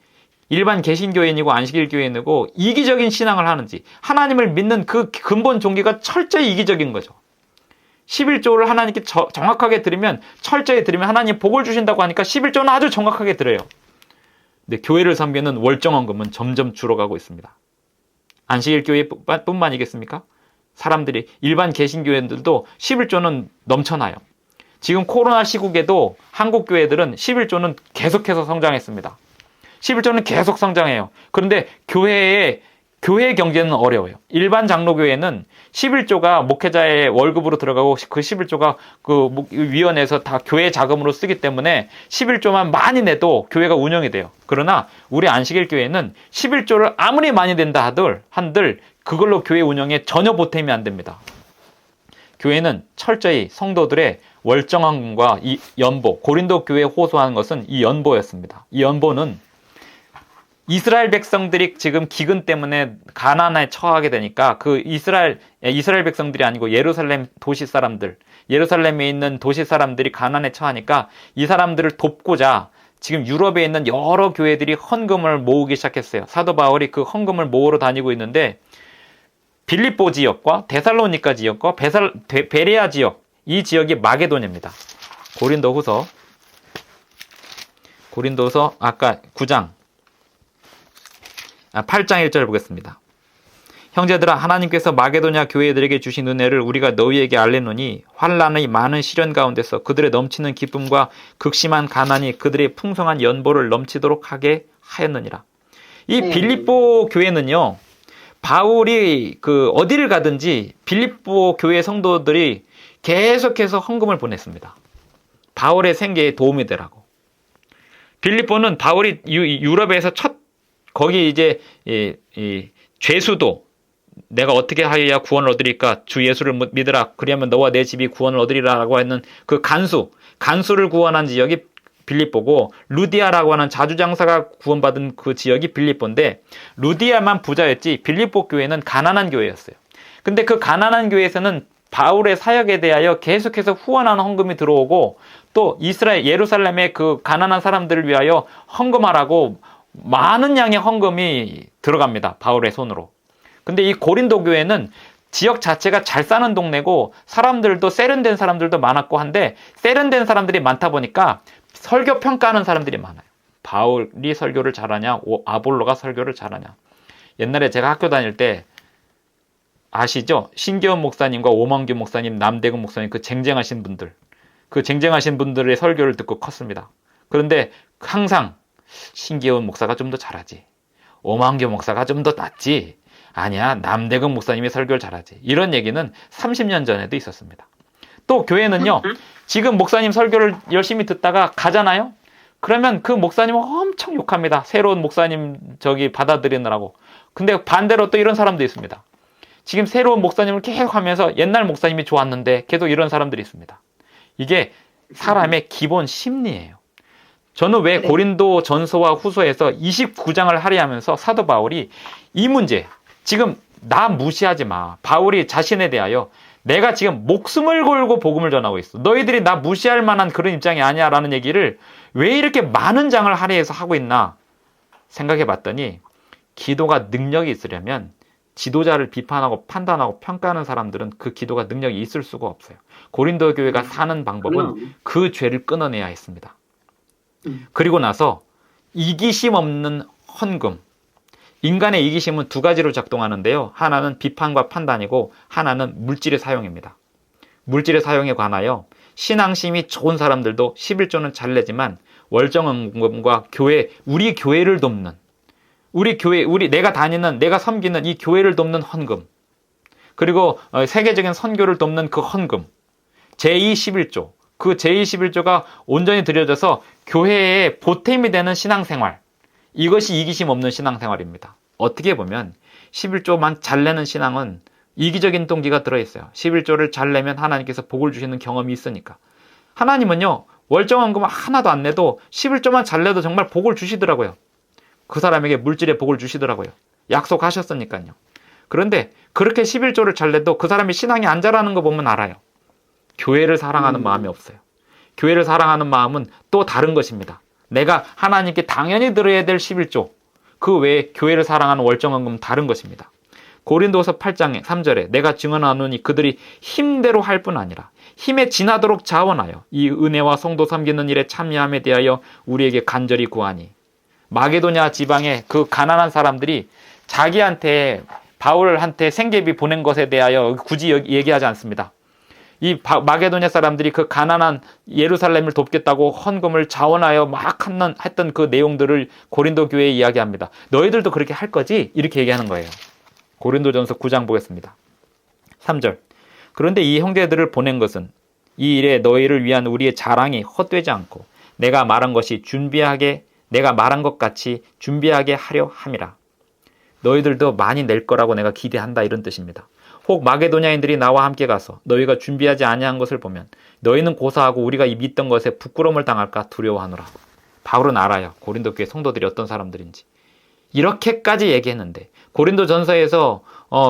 일반 개신교인이고 안식일교인이고 이기적인 신앙을 하는지, 하나님을 믿는 그 근본 종기가 철저히 이기적인 거죠. 11조를 하나님께 정확하게 드리면, 철저히 드리면 하나님 복을 주신다고 하니까 11조는 아주 정확하게 드려요. 근데 교회를 섬기는 월정헌금은 점점 줄어가고 있습니다. 안식일교회뿐만이겠습니까? 사람들이, 일반 개신교인들도 11조는 넘쳐나요. 지금 코로나 시국에도 한국 교회들은 11조는 계속해서 성장했습니다. 11조는 계속 성장해요. 그런데 교회 경제는 어려워요. 일반 장로교회는 11조가 목회자의 월급으로 들어가고 그 11조가 그 위원회에서 다 교회 자금으로 쓰기 때문에 11조만 많이 내도 교회가 운영이 돼요. 그러나 우리 안식일 교회는 11조를 아무리 많이 낸다 한들 그걸로 교회 운영에 전혀 보탬이 안 됩니다. 교회는 철저히 성도들의 월정헌금과 이 연보, 고린도 교회에 호소하는 것은 이 연보였습니다. 이 연보는 이스라엘 백성들이 지금 기근 때문에 가난에 처하게 되니까 그 이스라엘 백성들이 아니고 예루살렘 도시 사람들, 예루살렘에 있는 도시 사람들이 가난에 처하니까 이 사람들을 돕고자 지금 유럽에 있는 여러 교회들이 헌금을 모으기 시작했어요. 사도 바울이 그 헌금을 모으러 다니고 있는데 빌립보 지역과 데살로니가 지역과 베레아 지역, 이 지역이 마게도냐입니다. 고린도후서 아까 9장 8장 1절 보겠습니다. 형제들아, 하나님께서 마게도냐 교회들에게 주신 은혜를 우리가 너희에게 알리노니 환난의 많은 시련 가운데서 그들의 넘치는 기쁨과 극심한 가난이 그들의 풍성한 연보를 넘치도록 하게 하였느니라. 이 빌립보 교회는요, 바울이 어디를 가든지 빌립보 교회 성도들이 계속해서 헌금을 보냈습니다. 바울의 생계에 도움이 되라고. 빌립보는 바울이 유럽에서 거기 이제 죄수도 내가 어떻게 하여야 구원을 얻으리까? 주 예수를 믿으라. 그리하면 너와 내 집이 구원을 얻으리라라고 하는 그 간수를 구원한 지역이 빌립보고, 루디아라고 하는 자주장사가 구원받은 그 지역이 빌립보인데, 루디아만 부자였지 빌립보 교회는 가난한 교회였어요. 근데 그 가난한 교회에서는 바울의 사역에 대하여 계속해서 후원하는 헌금이 들어오고, 또 예루살렘의 그 가난한 사람들을 위하여 헌금하라고 많은 양의 헌금이 들어갑니다. 바울의 손으로. 근데 이 고린도 교회는 지역 자체가 잘 사는 동네고 사람들도 세련된 사람들도 많았고 한데, 세련된 사람들이 많다 보니까 설교 평가하는 사람들이 많아요. 바울이 설교를 잘하냐, 아볼로가 설교를 잘하냐. 옛날에 제가 학교 다닐 때 아시죠? 신계원 목사님과 오만규 목사님, 남대근 목사님, 그 쟁쟁하신 분들의 설교를 듣고 컸습니다. 그런데 항상 신계원 목사가 좀 더 잘하지, 오만규 목사가 좀 더 낫지, 아니야 남대근 목사님이 설교를 잘하지, 이런 얘기는 30년 전에도 있었습니다. 또 교회는요, 지금 목사님 설교를 열심히 듣다가 가잖아요. 그러면 그 목사님은 엄청 욕합니다. 새로운 목사님 받아들이느라고. 근데 반대로 또 이런 사람도 있습니다. 지금 새로운 목사님을 계속 하면서 옛날 목사님이 좋았는데 계속 이런 사람들이 있습니다. 이게 사람의 기본 심리예요. 저는 왜 고린도 전서와 후서에서 29장을 할애하면서 사도 바울이 이 문제, 지금 나 무시하지 마. 바울이 자신에 대하여 내가 지금 목숨을 걸고 복음을 전하고 있어. 너희들이 나 무시할 만한 그런 입장이 아니야 라는 얘기를 왜 이렇게 많은 장을 할애해서 하고 있나 생각해 봤더니, 기도가 능력이 있으려면 지도자를 비판하고 판단하고 평가하는 사람들은 그 기도가 능력이 있을 수가 없어요. 고린도 교회가 사는 방법은 그 죄를 끊어내야 했습니다. 그리고 나서 이기심 없는 헌금. 인간의 이기심은 두 가지로 작동하는데요. 하나는 비판과 판단이고 하나는 물질의 사용입니다. 물질의 사용에 관하여 신앙심이 좋은 사람들도 11조는 잘 내지만 월정헌금과 교회, 우리 교회를 돕는, 우리 교회, 내가 다니는, 내가 섬기는 이 교회를 돕는 헌금, 그리고 세계적인 선교를 돕는 그 헌금, 제2 11조, 그 제2 11조가 온전히 들여져서 교회에 보탬이 되는 신앙생활, 이것이 이기심 없는 신앙생활입니다. 어떻게 보면 11조만 잘 내는 신앙은 이기적인 동기가 들어있어요. 11조를 잘 내면 하나님께서 복을 주시는 경험이 있으니까. 하나님은요, 월정헌금 하나도 안 내도 11조만 잘 내도 정말 복을 주시더라고요. 그 사람에게 물질의 복을 주시더라고요. 약속하셨으니까요. 그런데 그렇게 11조를 잘 내도 그 사람이 신앙이 안 자라는 거 보면 알아요. 교회를 사랑하는 마음이 없어요. 교회를 사랑하는 마음은 또 다른 것입니다. 내가 하나님께 당연히 드려야 될 11조, 그 외에 교회를 사랑하는 월정헌금은 다른 것입니다. 고린도서 8장 3절에 내가 증언하노니 그들이 힘대로 할 뿐 아니라 힘에 지나도록 자원하여 이 은혜와 성도 섬기는 일에 참여함에 대하여 우리에게 간절히 구하니. 마게도냐 지방의 그 가난한 사람들이 자기한테, 바울한테 생계비 보낸 것에 대하여 굳이 얘기하지 않습니다. 이 마게도냐 사람들이 그 가난한 예루살렘을 돕겠다고 헌금을 자원하여 막 했던 그 내용들을 고린도 교회에 이야기합니다. 너희들도 그렇게 할 거지? 이렇게 얘기하는 거예요. 고린도전서 9장 보겠습니다. 3절. 그런데 이 형제들을 보낸 것은 이 일에 너희를 위한 우리의 자랑이 헛되지 않고 내가 말한 것 같이 준비하게 하려 함이라. 너희들도 많이 낼 거라고 내가 기대한다, 이런 뜻입니다. 혹 마게도냐인들이 나와 함께 가서 너희가 준비하지 아니한 것을 보면 너희는 고사하고 우리가 믿던 것에 부끄러움을 당할까 두려워하노라. 바울은 알아요. 고린도 교회 성도들이 어떤 사람들인지. 이렇게까지 얘기했는데 고린도 전서에서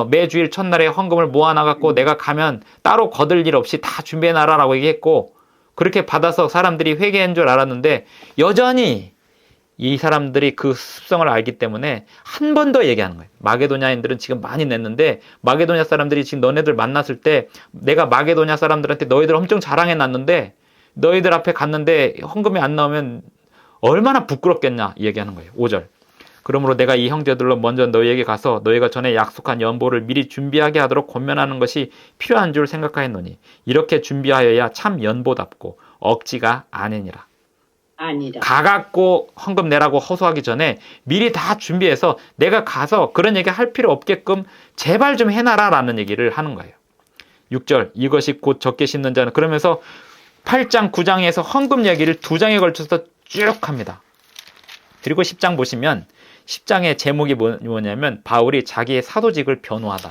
매주일 첫날에 헌금을 모아놔갖고 내가 가면 따로 거들 일 없이 다 준비해놔라라고 얘기했고, 그렇게 받아서 사람들이 회개한 줄 알았는데 여전히 이 사람들이 그 습성을 알기 때문에 한 번 더 얘기하는 거예요. 마게도냐인들은 지금 많이 냈는데 마게도냐 사람들이 지금 너네들 만났을 때 내가 마게도냐 사람들한테 너희들 엄청 자랑해놨는데 너희들 앞에 갔는데 헌금이 안 나오면 얼마나 부끄럽겠냐 얘기하는 거예요. 5절. 그러므로 내가 이 형제들로 먼저 너희에게 가서 너희가 전에 약속한 연보를 미리 준비하게 하도록 권면하는 것이 필요한 줄 생각하였노니 이렇게 준비하여야 참 연보답고 억지가 아니니라. 아니라. 가갖고 헌금 내라고 허소하기 전에 미리 다 준비해서 내가 가서 그런 얘기 할 필요 없게끔 제발 좀 해놔라 라는 얘기를 하는 거예요. 6절. 이것이 곧 적게 심는 자는, 그러면서 8장 9장에서 헌금 얘기를 2장에 걸쳐서 쭉 합니다. 그리고 10장 보시면 10장의 제목이 뭐냐면 바울이 자기의 사도직을 변호하다.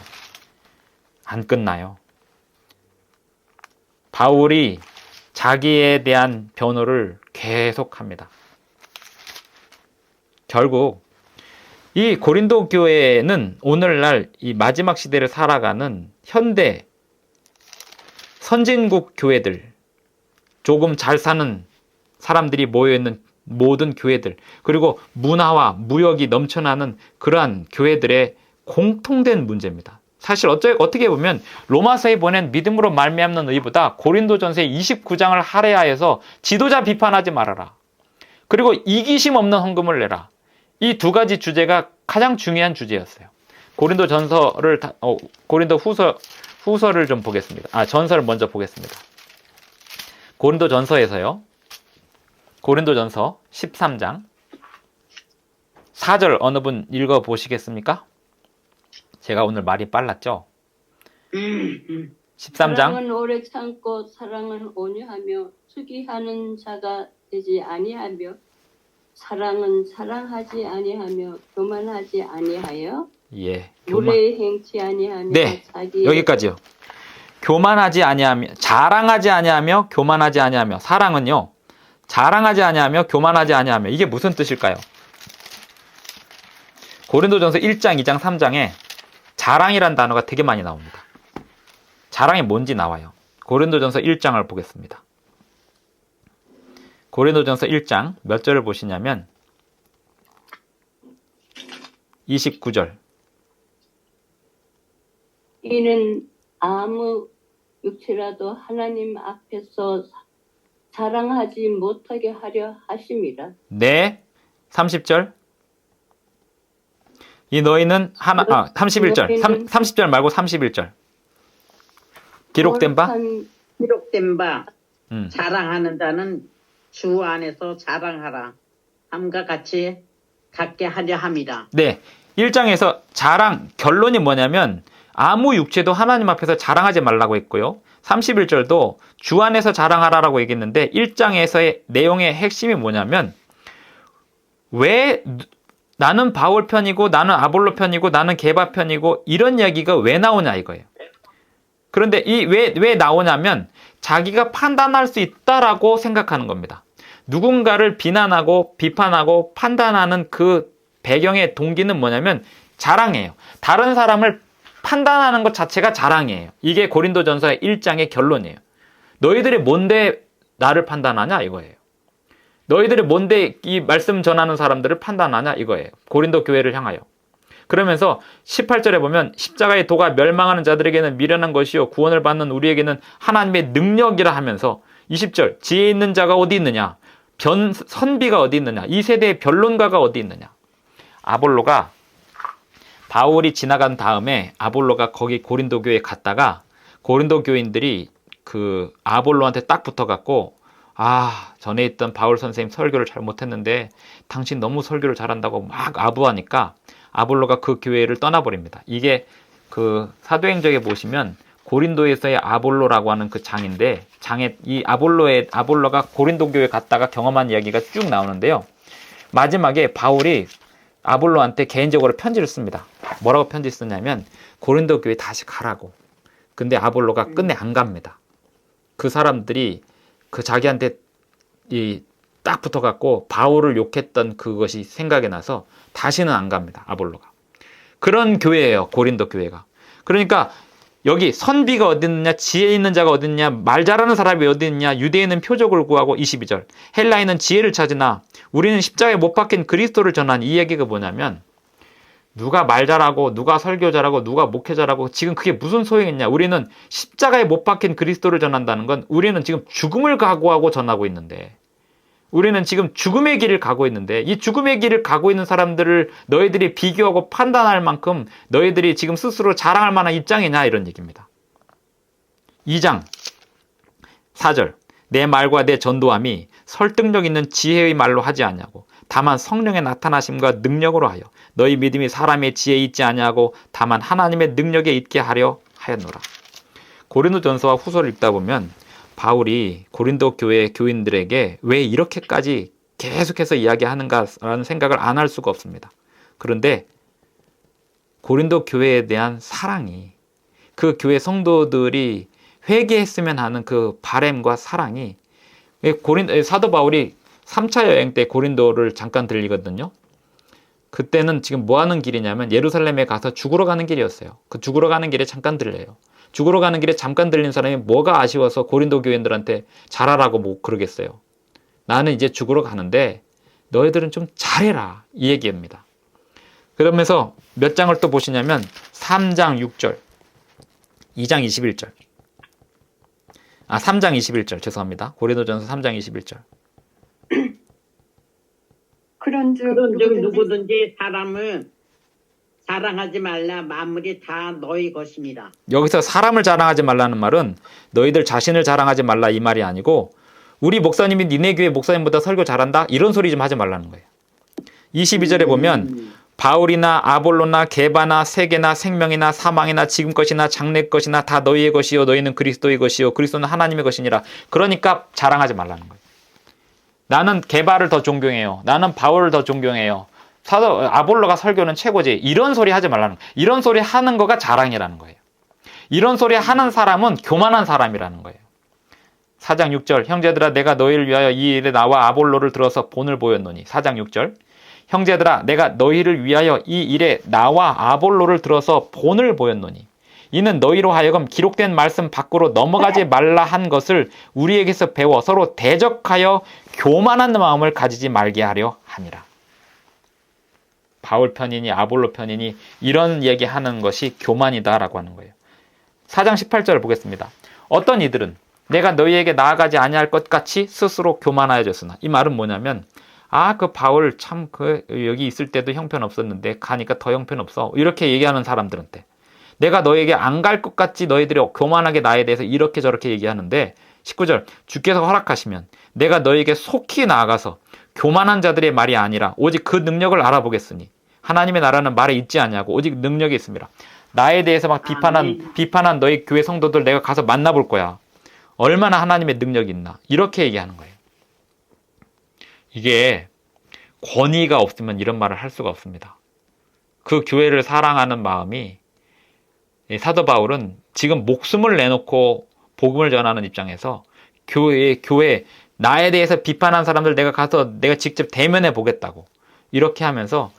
안 끝나요. 바울이 자기에 대한 변호를 계속합니다. 결국 이 고린도 교회는 오늘날 이 마지막 시대를 살아가는 현대 선진국 교회들, 조금 잘 사는 사람들이 모여있는 모든 교회들, 그리고 문화와 무역이 넘쳐나는 그러한 교회들의 공통된 문제입니다. 사실 어떻게 보면 로마서에 보낸 믿음으로 말미암는 의보다 고린도전서의 29장을 할애하여서 지도자 비판하지 말아라. 그리고 이기심 없는 헌금을 내라. 이 두 가지 주제가 가장 중요한 주제였어요. 고린도 후서를 좀 보겠습니다. 전서를 먼저 보겠습니다. 고린도전서에서요. 고린도전서 13장 4절 어느 분 읽어보시겠습니까? 제가 오늘 말이 빨랐죠? 13장. 사랑은 오래 참고 사랑은 온유하며 투기하는 자가 되지 아니하며 사랑은 사랑하지 아니하며 교만하지 아니하여 무례 행치 아니하며 자기의 여기까지요. 교만하지 아니하며 자랑하지 아니하며 교만하지 아니하며. 사랑은요, 자랑하지 아니하며 교만하지 아니하며. 이게 무슨 뜻일까요? 고린도전서 1장, 2장, 3장에 자랑이란 단어가 되게 많이 나옵니다. 자랑이 뭔지 나와요. 고린도전서 1장을 보겠습니다. 고린도전서 1장 몇 절을 보시냐면 29절. 이는 아무 육체라도 하나님 앞에서 자랑하지 못하게 하려 하심이라. 네. 30절. 이 너희는 31절. 30절 말고 31절. 기록된 바 기록된 바 음. 자랑하는 자는 주 안에서 자랑하라 함과 같이 갖게 하려 함이라. 네. 1장에서 자랑, 결론이 뭐냐면 아무 육체도 하나님 앞에서 자랑하지 말라고 했고요. 31절도 주 안에서 자랑하라라고 얘기했는데 1장에서의 내용의 핵심이 뭐냐면 왜 나는 바울 편이고 나는 아볼로 편이고 나는 게바 편이고 이런 이야기가 왜 나오냐 이거예요. 그런데 왜 나오냐면 자기가 판단할 수 있다라고 생각하는 겁니다. 누군가를 비난하고 비판하고 판단하는 그 배경의 동기는 뭐냐면 자랑이에요. 다른 사람을 판단하는 것 자체가 자랑이에요. 이게 고린도전서의 1장의 결론이에요. 너희들이 뭔데 나를 판단하냐 이거예요. 너희들이 뭔데 이 말씀 전하는 사람들을 판단하냐 이거예요. 고린도 교회를 향하여. 그러면서 18절에 보면 십자가의 도가 멸망하는 자들에게는 미련한 것이요 구원을 받는 우리에게는 하나님의 능력이라 하면서 20절 지혜 있는 자가 어디 있느냐 선비가 어디 있느냐 이 세대의 변론가가 어디 있느냐. 아볼로가 바울이 지나간 다음에 아볼로가 거기 고린도 교회에 갔다가 고린도 교인들이 그 아볼로한테 딱 붙어갖고 전에 있던 바울 선생님 설교를 잘 못했는데 당신 너무 설교를 잘한다고 막 아부하니까 아볼로가 그 교회를 떠나버립니다. 이게 그 사도행전에 보시면 고린도에서의 아볼로라고 하는 그 장인데 이 아볼로가 고린도 교회 갔다가 경험한 이야기가 쭉 나오는데요. 마지막에 바울이 아볼로한테 개인적으로 편지를 씁니다. 뭐라고 편지 쓰냐면 고린도 교회 다시 가라고. 근데 아볼로가 끝내 안 갑니다. 그 사람들이 그 자기한테 딱 붙어갖고 바울을 욕했던 그것이 생각이 나서 다시는 안 갑니다. 아볼로가. 그런 교회예요. 고린도 교회가. 그러니까 여기 선비가 어디 있느냐, 지혜 있는 자가 어디 있느냐, 말 잘하는 사람이 어디 있느냐, 유대인은 표적을 구하고 22절 헬라인은 지혜를 찾으나 우리는 십자가에 못 박힌 그리스도를 전한 이 얘기가 뭐냐면 누가 말 잘하고 누가 설교 잘하고 누가 목회 잘하고 지금 그게 무슨 소용이 있냐. 우리는 십자가에 못 박힌 그리스도를 전한다는 건 우리는 지금 죽음을 각오하고 전하고 있는데 우리는 지금 죽음의 길을 가고 있는데 이 죽음의 길을 가고 있는 사람들을 너희들이 비교하고 판단할 만큼 너희들이 지금 스스로 자랑할 만한 입장이냐 이런 얘기입니다. 2장 4절 내 말과 내 전도함이 설득력 있는 지혜의 말로 하지 않냐고 다만 성령의 나타나심과 능력으로 하여 너희 믿음이 사람의 지혜에 있지 아니하고 다만 하나님의 능력에 있게 하려 하였노라. 고린도전서와 후서를 읽다 보면 바울이 고린도 교회 교인들에게 왜 이렇게까지 계속해서 이야기하는가라는 생각을 안 할 수가 없습니다. 그런데 고린도 교회에 대한 사랑이 그 교회 성도들이 회개했으면 하는 그 바램과 사랑이 사도 바울이 3차 여행 때 고린도를 잠깐 들리거든요. 그때는 지금 뭐 하는 길이냐면 예루살렘에 가서 죽으러 가는 길이었어요. 그 죽으러 가는 길에 잠깐 들려요. 죽으러 가는 길에 잠깐 들린 사람이 뭐가 아쉬워서 고린도 교인들한테 잘하라고 뭐 그러겠어요. 나는 이제 죽으러 가는데 너희들은 좀 잘해라 이 얘기입니다. 그러면서 몇 장을 또 보시냐면 3장 6절 2장 21절 3장 21절 죄송합니다. 고린도전서 3장 21절 그런즉 누구든지 사람을 자랑하지 말라. 만물이 다 너희 것입니다. 여기서 사람을 자랑하지 말라는 말은 너희들 자신을 자랑하지 말라 이 말이 아니고 우리 목사님이 니네 교회 목사님보다 설교 잘한다 이런 소리 좀 하지 말라는 거예요. 22절에 보면 바울이나 아볼로나 게바나 세계나 생명이나 사망이나 지금 것이나 장래 것이나 다 너희의 것이요 너희는 그리스도의 것이요 그리스도는 하나님의 것이니라. 그러니까 자랑하지 말라는 거예요. 나는 게바를 더 존경해요. 나는 바울을 더 존경해요. 아볼로가 설교는 최고지. 이런 소리 하지 말라는 거예요. 이런 소리 하는 거가 자랑이라는 거예요. 이런 소리 하는 사람은 교만한 사람이라는 거예요. 4장 6절 형제들아 내가 너희를 위하여 이 일에 나와 아볼로를 들어서 본을 보였노니 4장 6절 형제들아 내가 너희를 위하여 이 일에 나와 아볼로를 들어서 본을 보였노니 이는 너희로 하여금 기록된 말씀 밖으로 넘어가지 말라 한 것을 우리에게서 배워 서로 대적하여 교만한 마음을 가지지 말게 하려 함이라. 바울 편이니 아볼로 편이니 이런 얘기하는 것이 교만이다라고 하는 거예요. 4장 18절을 보겠습니다. 어떤 이들은 내가 너희에게 나아가지 아니할 것 같이 스스로 교만하여졌으나 이 말은 뭐냐면 그 바울 참 여기 있을 때도 형편없었는데 가니까 더 형편없어 이렇게 얘기하는 사람들한테 내가 너에게 안 갈 것 같지 너희들이 교만하게 나에 대해서 이렇게 저렇게 얘기하는데 19절 주께서 허락하시면 내가 너에게 속히 나아가서 교만한 자들의 말이 아니라 오직 그 능력을 알아보겠으니 하나님의 나라는 말에 있지 아니하고 오직 능력이 있습니다. 나에 대해서 막 비판한 너희 교회 성도들 내가 가서 만나볼 거야. 얼마나 하나님의 능력이 있나. 이렇게 얘기하는 거예요. 이게 권위가 없으면 이런 말을 할 수가 없습니다. 그 교회를 사랑하는 마음이 사도 바울은 지금 목숨을 내놓고 복음을 전하는 입장에서 교회 나에 대해서 비판한 사람들 내가 가서 내가 직접 대면해 보겠다고 이렇게 하면서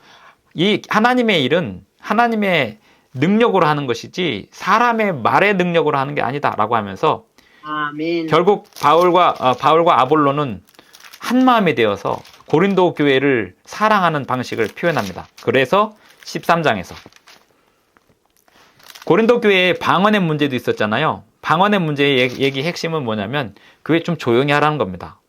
이 하나님의 일은 하나님의 능력으로 하는 것이지 사람의 말의 능력으로 하는 게 아니다라고 하면서 아멘. 결국 바울과 아볼로는 한 마음이 되어서 고린도 교회를 사랑하는 방식을 표현합니다. 그래서 13장에서 고린도 교회에 방언의 문제도 있었잖아요. 방언의 문제의 얘기 핵심은 뭐냐면 교회 좀 조용히 하라는 겁니다.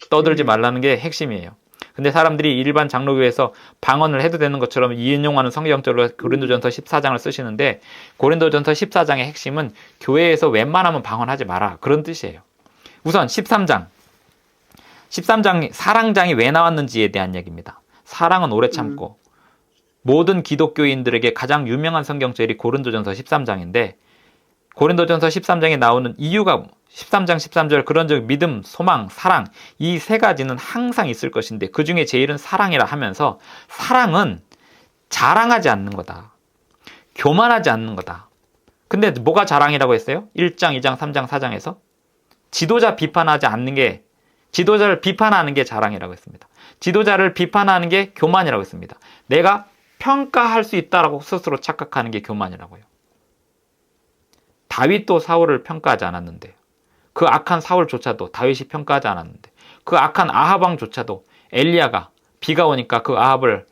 떠들지 말라는 게 핵심이에요. 근데 사람들이 일반 장로교회에서 방언을 해도 되는 것처럼 인용하는 성경적으로 고린도전서 14장을 쓰시는데 고린도전서 14장의 핵심은 교회에서 웬만하면 방언하지 마라 그런 뜻이에요. 우선 13장 사랑장이 왜 나왔는지에 대한 얘기입니다. 사랑은 오래 참고 모든 기독교인들에게 가장 유명한 성경절이 고린도전서 13장인데 고린도전서 13장에 나오는 이유가 13장 13절 그런 적 믿음, 소망, 사랑 이 세 가지는 항상 있을 것인데 그 중에 제일은 사랑이라 하면서 사랑은 자랑하지 않는 거다. 교만하지 않는 거다. 근데 뭐가 자랑이라고 했어요? 1장, 2장, 3장, 4장에서 지도자를 비판하는 게 자랑이라고 했습니다. 지도자를 비판하는 게 교만이라고 했습니다. 내가 평가할 수 있다라고 스스로 착각하는 게 교만이라고요. 다윗도 사울을 평가하지 않았는데 그 악한 사울조차도 다윗이 평가하지 않았는데 그 악한 아합 왕조차도 엘리야가 비가 오니까 그 아합을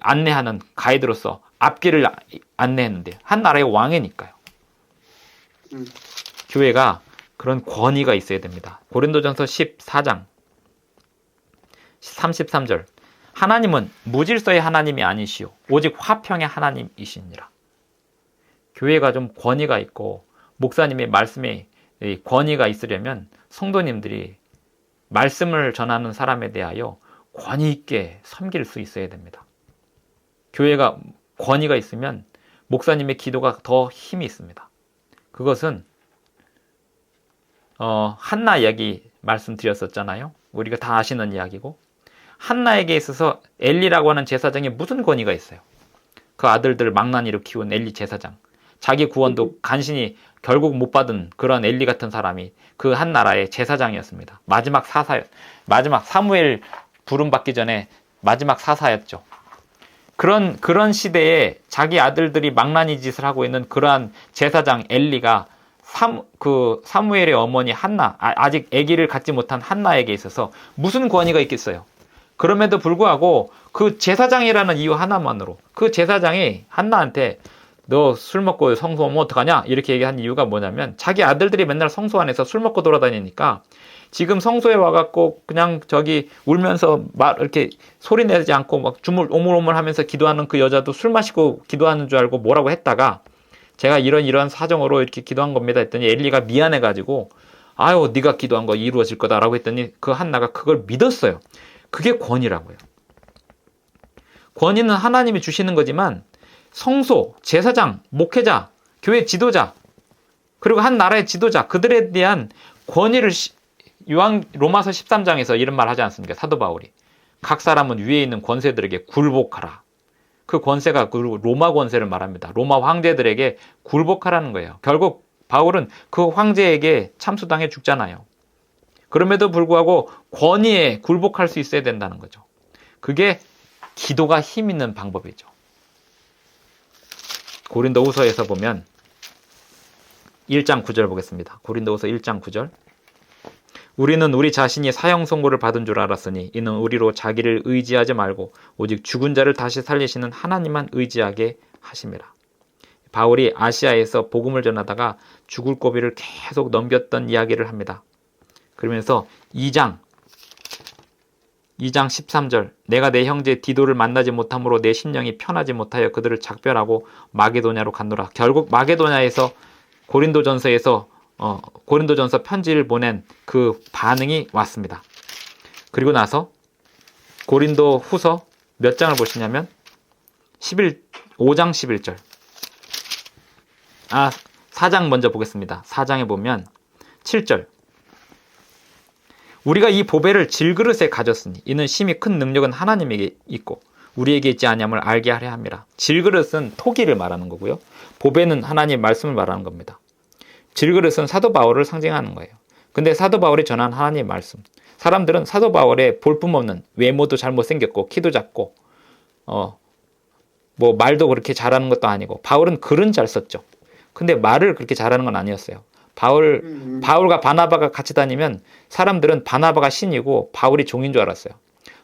안내하는 가이드로서 앞길을 안내했는데 한 나라의 왕이니까요. 교회가 그런 권위가 있어야 됩니다. 고린도전서 14장 33절 하나님은 무질서의 하나님이 아니시오 오직 화평의 하나님이시니라. 교회가 좀 권위가 있고 목사님의 말씀에 권위가 있으려면 성도님들이 말씀을 전하는 사람에 대하여 권위 있게 섬길 수 있어야 됩니다. 교회가 권위가 있으면 목사님의 기도가 더 힘이 있습니다. 그것은 한나 이야기 말씀드렸었잖아요. 우리가 다 아시는 이야기고 한나에게 있어서 엘리라고 하는 제사장이 무슨 권위가 있어요? 그 아들들 망나니로 키운 엘리 제사장 자기 구원도 간신히 결국 못 받은 그런 엘리 같은 사람이 그 한 나라의 제사장이었습니다. 마지막 사무엘 부름 받기 전에 마지막 사사였죠. 그런 시대에 자기 아들들이 망나니 짓을 하고 있는 그러한 제사장 엘리가 사무엘의 어머니 한나 아직 아기를 갖지 못한 한나에게 있어서 무슨 권위가 있겠어요? 그럼에도 불구하고 그 제사장이라는 이유 하나만으로 그 제사장이 한나한테 너 술 먹고 성소하면 어떡하냐? 이렇게 얘기한 이유가 뭐냐면 자기 아들들이 맨날 성소 안에서 술 먹고 돌아다니니까 지금 성소에 와갖고 그냥 저기 울면서 이렇게 소리 내지 않고 막 오물오물 하면서 기도하는 그 여자도 술 마시고 기도하는 줄 알고 뭐라고 했다가 제가 이런 사정으로 이렇게 기도한 겁니다 했더니 엘리가 미안해가지고 아유 네가 기도한 거 이루어질 거다라고 했더니 그 한나가 그걸 믿었어요. 그게 권위라고요. 권위는 하나님이 주시는 거지만 성소, 제사장, 목회자, 교회 지도자 그리고 한 나라의 지도자 그들에 대한 권위를 로마서 13장에서 이런 말 하지 않습니까? 사도 바울이 각 사람은 위에 있는 권세들에게 굴복하라. 그 권세가 로마 권세를 말합니다. 로마 황제들에게 굴복하라는 거예요. 결국 바울은 그 황제에게 참수당해 죽잖아요. 그럼에도 불구하고 권위에 굴복할 수 있어야 된다는 거죠. 그게 기도가 힘 있는 방법이죠. 고린도후서에서 보면 1장 9절 보겠습니다. 고린도후서 1장 9절 우리는 우리 자신이 사형 선고를 받은 줄 알았으니 이는 우리로 자기를 의지하지 말고 오직 죽은 자를 다시 살리시는 하나님만 의지하게 하심이라. 바울이 아시아에서 복음을 전하다가 죽을 고비를 계속 넘겼던 이야기를 합니다. 그러면서 2장 2장 13절 내가 내 형제 디도를 만나지 못함으로 내 심령이 편하지 못하여 그들을 작별하고 마게도냐로 갔노라. 결국 마게도냐에서 고린도전서에서 고린도전서 편지를 보낸 그 반응이 왔습니다. 그리고 나서 고린도 후서 몇 장을 보시냐면 5장 11절 4장 먼저 보겠습니다. 4장에 보면 7절 우리가 이 보배를 질그릇에 가졌으니 이는 심히 큰 능력은 하나님에게 있고 우리에게 있지 아니함을 알게 하려 함이라. 질그릇은 토기를 말하는 거고요. 보배는 하나님의 말씀을 말하는 겁니다. 질그릇은 사도 바울을 상징하는 거예요. 근데 사도 바울이 전한 하나님의 말씀. 사람들은 사도 바울의 볼품없는 외모도 잘못생겼고 키도 작고 뭐 말도 그렇게 잘하는 것도 아니고 바울은 글은 잘 썼죠. 근데 말을 그렇게 잘하는 건 아니었어요. 바울과 바나바가 같이 다니면 사람들은 바나바가 신이고 바울이 종인 줄 알았어요.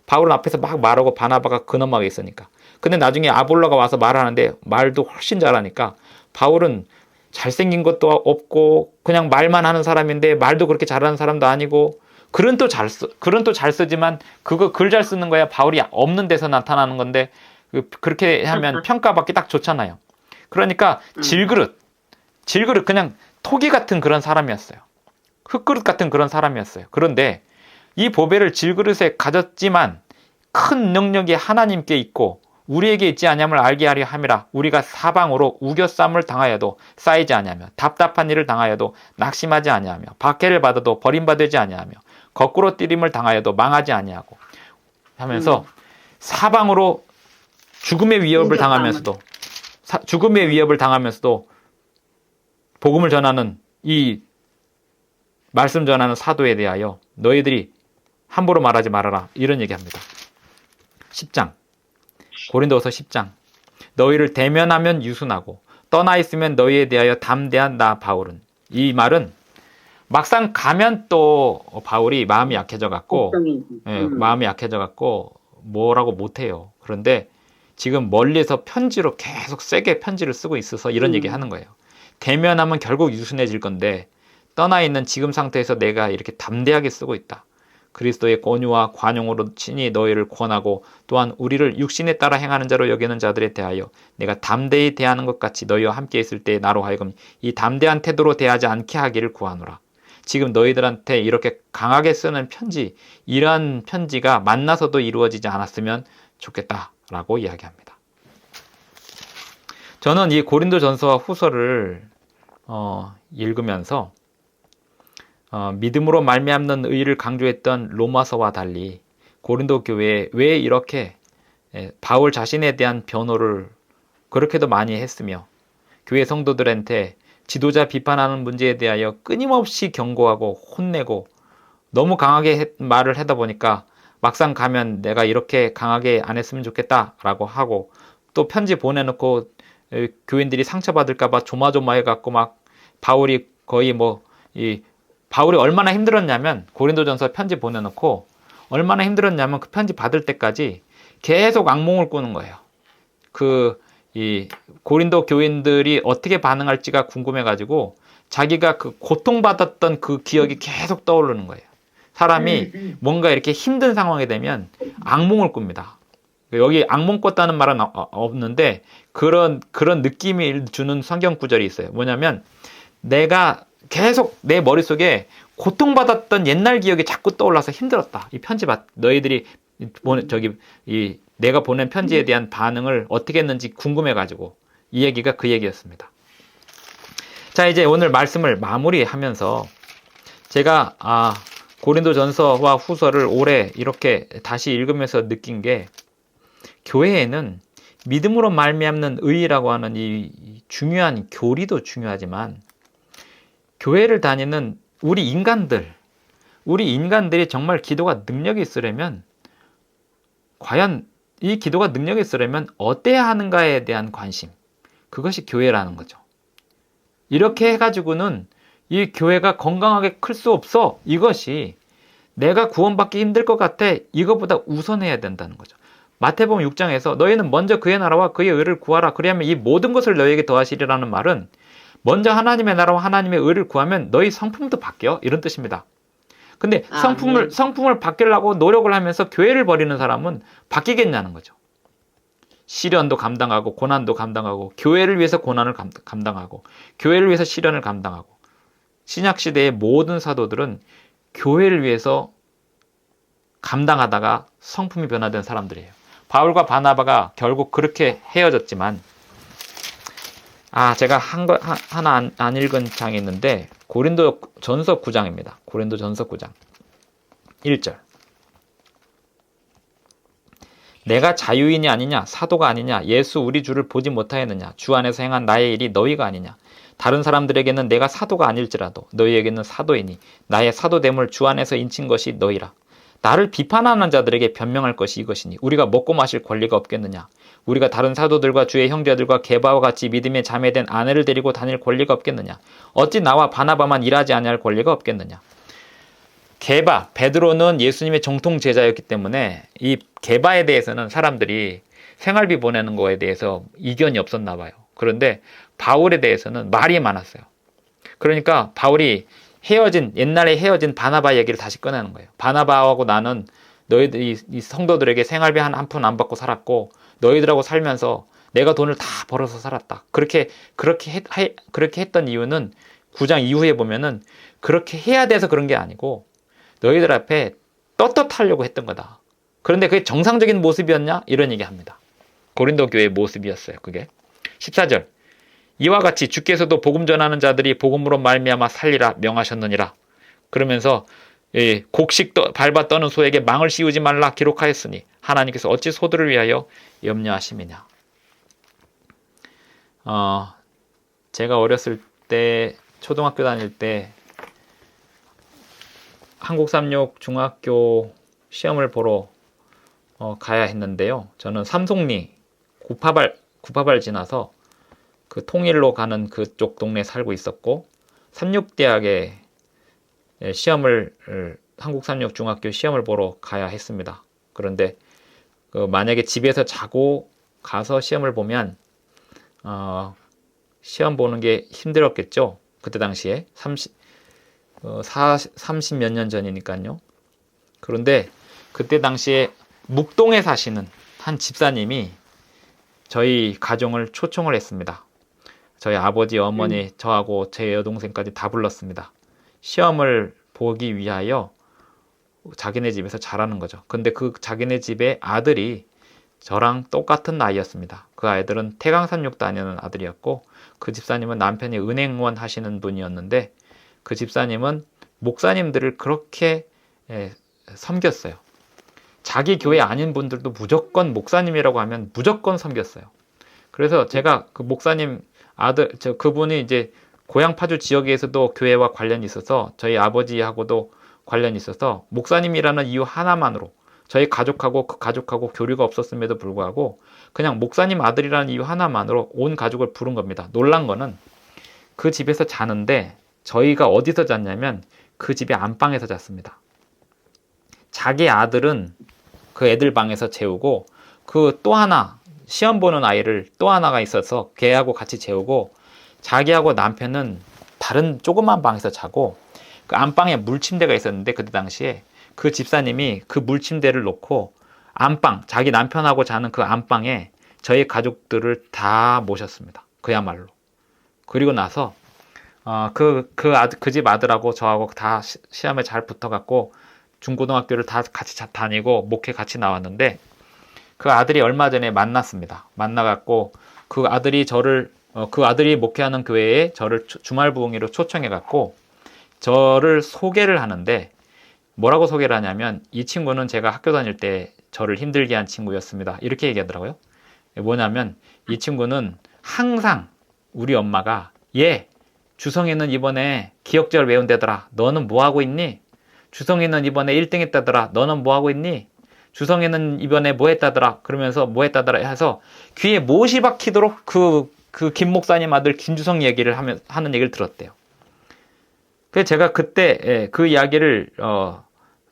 바울은 앞에서 막 말하고 바나바가 근엄하게 있으니까. 근데 나중에 아볼로가 와서 말하는데 말도 훨씬 잘하니까 바울은 잘생긴 것도 없고 그냥 말만 하는 사람인데 말도 그렇게 잘하는 사람도 아니고 글은 또 잘 쓰지만 그거 글 잘 쓰는 거야 바울이 없는 데서 나타나는 건데 그렇게 하면 평가받기 딱 좋잖아요. 그러니까 질그릇 그냥 토기 같은 그런 사람이었어요. 흙그릇 같은 그런 사람이었어요. 그런데 이 보배를 질그릇에 가졌지만 큰 능력이 하나님께 있고 우리에게 있지 아니함을 알게 하려 함이라. 우리가 사방으로 우겨쌈을 당하여도 쌓이지 아니하며 답답한 일을 당하여도 낙심하지 아니하며 박해를 받아도 버림받지 아니하며 거꾸로 뛰림을 당하여도 망하지 아니하고 하면서 사방으로 죽음의 위협을 당하면서도 복음을 전하는 이 말씀 전하는 사도에 대하여 너희들이 함부로 말하지 말아라. 이런 얘기합니다. 10장 고린도서 10장 너희를 대면하면 유순하고 떠나 있으면 너희에 대하여 담대한 나 바울은. 이 말은 막상 가면 또 바울이 마음이 약해져 갖고 뭐라고 못해요. 그런데 지금 멀리서 편지로 계속 세게 편지를 쓰고 있어서 이런 얘기 하는 거예요. 대면하면 결국 유순해질 건데 떠나 있는 지금 상태에서 내가 이렇게 담대하게 쓰고 있다. 그리스도의 권유와 관용으로 친히 너희를 권하고 또한 우리를 육신에 따라 행하는 자로 여기는 자들에 대하여 내가 담대히 대하는 것 같이 너희와 함께 있을 때 나로 하여금 이 담대한 태도로 대하지 않게 하기를 구하노라. 지금 너희들한테 이렇게 강하게 쓰는 편지, 이러한 편지가 만나서도 이루어지지 않았으면 좋겠다라고 이야기합니다. 저는 이 고린도전서와 후서를 읽으면서 믿음으로 말미암는 의를 강조했던 로마서와 달리 고린도 교회에 왜 이렇게 바울 자신에 대한 변호를 그렇게도 많이 했으며 교회 성도들한테 지도자 비판하는 문제에 대하여 끊임없이 경고하고 혼내고 너무 강하게 말을 하다 보니까 막상 가면 내가 이렇게 강하게 안 했으면 좋겠다라고 하고 또 편지 보내놓고 교인들이 상처받을까봐 조마조마해갖고 막 바울이 거의 바울이 얼마나 힘들었냐면 고린도전서 편지 보내놓고 얼마나 힘들었냐면 그 편지 받을 때까지 계속 악몽을 꾸는 거예요. 이 고린도 교인들이 어떻게 반응할지가 궁금해가지고 자기가 그 고통받았던 그 기억이 계속 떠오르는 거예요. 사람이 뭔가 이렇게 힘든 상황이 되면 악몽을 꿉니다. 여기 악몽 꿨다는 말은 없는데 그런 느낌을 주는 성경 구절이 있어요. 뭐냐면 내가 계속 내 머릿속에 고통받았던 옛날 기억이 자꾸 떠올라서 힘들었다. 이 편지 너희들이 내가 보낸 편지에 대한 반응을 어떻게 했는지 궁금해가지고 이 얘기가 그 얘기였습니다. 자, 이제 오늘 말씀을 마무리하면서 제가 고린도전서와 후서를 올해 이렇게 다시 읽으면서 느낀 게 교회에는 믿음으로 말미암는 의라고 하는 이 중요한 교리도 중요하지만 교회를 다니는 우리 인간들이 정말 기도가 능력이 있으려면 과연 이 기도가 능력이 있으려면 어때야 하는가에 대한 관심, 그것이 교회라는 거죠. 이렇게 해가지고는 이 교회가 건강하게 클 수 없어. 이것이 내가 구원받기 힘들 것 같아. 이것보다 우선해야 된다는 거죠. 마태복음 6장에서 너희는 먼저 그의 나라와 그의 의를 구하라. 그리하면 이 모든 것을 너희에게 더하시리라는 말은 먼저 하나님의 나라와 하나님의 의를 구하면 너희 성품도 바뀌어. 이런 뜻입니다. 근데 아멘. 성품을 바뀌려고 노력을 하면서 교회를 버리는 사람은 바뀌겠냐는 거죠. 시련도 감당하고 고난도 감당하고 교회를 위해서 고난을 감당하고 교회를 위해서 시련을 감당하고 신약 시대의 모든 사도들은 교회를 위해서 감당하다가 성품이 변화된 사람들이에요. 바울과 바나바가 결국 그렇게 헤어졌지만 제가 하나 안 읽은 장이 있는데 고린도 전서 9장입니다. 고린도 전서 9장 1절. 내가 자유인이 아니냐 사도가 아니냐 예수 우리 주를 보지 못하였느냐 주 안에서 행한 나의 일이 너희가 아니냐 다른 사람들에게는 내가 사도가 아닐지라도 너희에게는 사도이니 나의 사도됨을 주 안에서 인친 것이 너희라. 나를 비판하는 자들에게 변명할 것이 이것이니 우리가 먹고 마실 권리가 없겠느냐 우리가 다른 사도들과 주의 형제들과 게바와 같이 믿음에 자매된 아내를 데리고 다닐 권리가 없겠느냐 어찌 나와 바나바만 일하지 아니할 권리가 없겠느냐. 게바, 베드로는 예수님의 정통 제자였기 때문에 이 게바에 대해서는 사람들이 생활비 보내는 거에 대해서 이견이 없었나 봐요. 그런데 바울에 대해서는 말이 많았어요. 그러니까 바울이 옛날에 헤어진 바나바 얘기를 다시 꺼내는 거예요. 바나바하고 나는 너희들 이 성도들에게 생활비 한 푼 안 받고 살았고 너희들하고 살면서 내가 돈을 다 벌어서 살았다. 그렇게 했던 이유는 9장 이후에 보면은 그렇게 해야 돼서 그런 게 아니고 너희들 앞에 떳떳하려고 했던 거다. 그런데 그게 정상적인 모습이었냐? 이런 얘기합니다. 고린도 교회의 모습이었어요. 그게 14절. 이와 같이 주께서도 복음 전하는 자들이 복음으로 말미암아 살리라 명하셨느니라. 그러면서 곡식 밟아 떠는 소에게 망을 씌우지 말라 기록하였으니 하나님께서 어찌 소들을 위하여 염려하심이냐. 제가 어렸을 때 초등학교 다닐 때 한국삼육 중학교 시험을 보러 가야 했는데요. 저는 삼송리 구파발 지나서 그 통일로 가는 그쪽 동네에 살고 있었고 삼육대학에 한국삼육 중학교 시험을 보러 가야 했습니다. 그런데 만약에 집에서 자고 가서 시험을 보면 시험 보는 게 힘들었겠죠. 그때 당시에 30 몇 년 전이니까요. 그런데 그때 당시에 묵동에 사시는 한 집사님이 저희 가정을 초청을 했습니다. 저희 아버지, 어머니, 저하고 제 여동생까지 다 불렀습니다. 시험을 보기 위하여 자기네 집에서 자라는 거죠. 근데 그 자기네 집의 아들이 저랑 똑같은 나이였습니다. 그 아이들은 태강산육 다니는 아들이었고 그 집사님은 남편이 은행원 하시는 분이었는데 그 집사님은 목사님들을 그렇게 섬겼어요. 자기 교회 아닌 분들도 무조건 목사님이라고 하면 무조건 섬겼어요. 그래서 제가 그 목사님 아들, 그분이 이제 고향 파주 지역에서도 교회와 관련이 있어서 저희 아버지하고도 관련이 있어서 목사님이라는 이유 하나만으로 저희 가족하고 그 가족하고 교류가 없었음에도 불구하고 그냥 목사님 아들이라는 이유 하나만으로 온 가족을 부른 겁니다. 놀란 거는 그 집에서 자는데 저희가 어디서 잤냐면 그 집의 안방에서 잤습니다. 자기 아들은 그 애들 방에서 재우고 그 또 하나 시험 보는 아이를 또 하나가 있어서 걔하고 같이 재우고 자기하고 남편은 다른 조그만 방에서 자고 그 안방에 물침대가 있었는데 그때 당시에 그 집사님이 그 물침대를 놓고 안방, 자기 남편하고 자는 그 안방에 저희 가족들을 다 모셨습니다. 그야말로. 그리고 나서 그 집 아들하고 저하고 다 시험에 잘 붙어갖고 중고등학교를 다 같이 다니고 목회 같이 나왔는데 그 아들이 얼마 전에 만났습니다. 만나갖고 그 아들이 목회하는 교회에 저를 주말 부흥회로 초청해갖고 저를 소개를 하는데 뭐라고 소개를 하냐면 이 친구는 제가 학교 다닐 때 저를 힘들게 한 친구였습니다. 이렇게 얘기하더라고요. 뭐냐면 이 친구는 항상 우리 엄마가 주성이는 이번에 기억절 외운대더라. 너는 뭐하고 있니? 주성이는 이번에 1등 했다더라. 너는 뭐하고 있니? 주성이는 이번에 뭐 했다더라. 그러면서 뭐 했다더라 해서 귀에 못이 박히도록 그 김 목사님 아들 김주성 얘기를 하는 얘기를 들었대요. 그래서 제가 그때 그 이야기를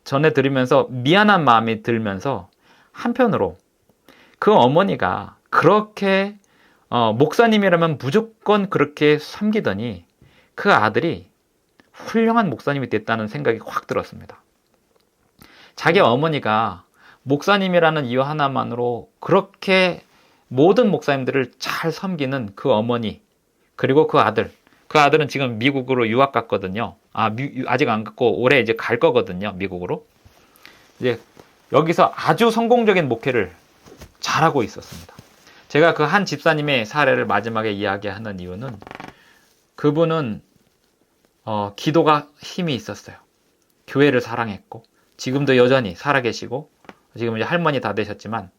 전해 들으면서 미안한 마음이 들면서 한편으로 그 어머니가 그렇게 목사님이라면 무조건 그렇게 섬기더니 그 아들이 훌륭한 목사님이 됐다는 생각이 확 들었습니다. 자기 어머니가 목사님이라는 이유 하나만으로 그렇게 모든 목사님들을 잘 섬기는 그 어머니, 그리고 그 아들은 지금 미국으로 유학 갔거든요. 아직 안 갔고 올해 이제 갈 거거든요, 미국으로. 이제 여기서 아주 성공적인 목회를 잘하고 있었습니다. 제가 그 한 집사님의 사례를 마지막에 이야기하는 이유는 그분은 기도가 힘이 있었어요. 교회를 사랑했고 지금도 여전히 살아계시고 지금 이제 할머니 다 되셨지만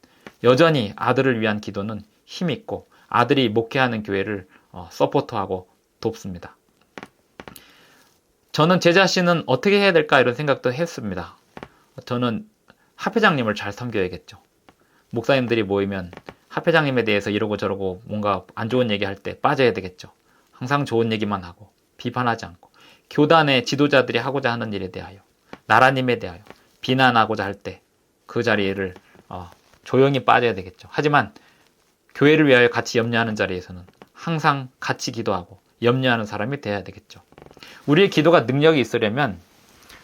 여전히 아들을 위한 기도는 힘이 있고 아들이 목회하는 교회를 서포트하고 돕습니다. 저는 제 자신은 어떻게 해야 될까 이런 생각도 했습니다. 저는 합회장님을 잘 섬겨야겠죠. 목사님들이 모이면 합회장님에 대해서 이러고 저러고 뭔가 안 좋은 얘기할 때 빠져야 되겠죠. 항상 좋은 얘기만 하고 비판하지 않고 교단의 지도자들이 하고자 하는 일에 대하여 나라님에 대하여 비난하고자 할 때 그 자리를 조용히 빠져야 되겠죠. 하지만 교회를 위하여 같이 염려하는 자리에서는 항상 같이 기도하고 염려하는 사람이 돼야 되겠죠. 우리의 기도가 능력이 있으려면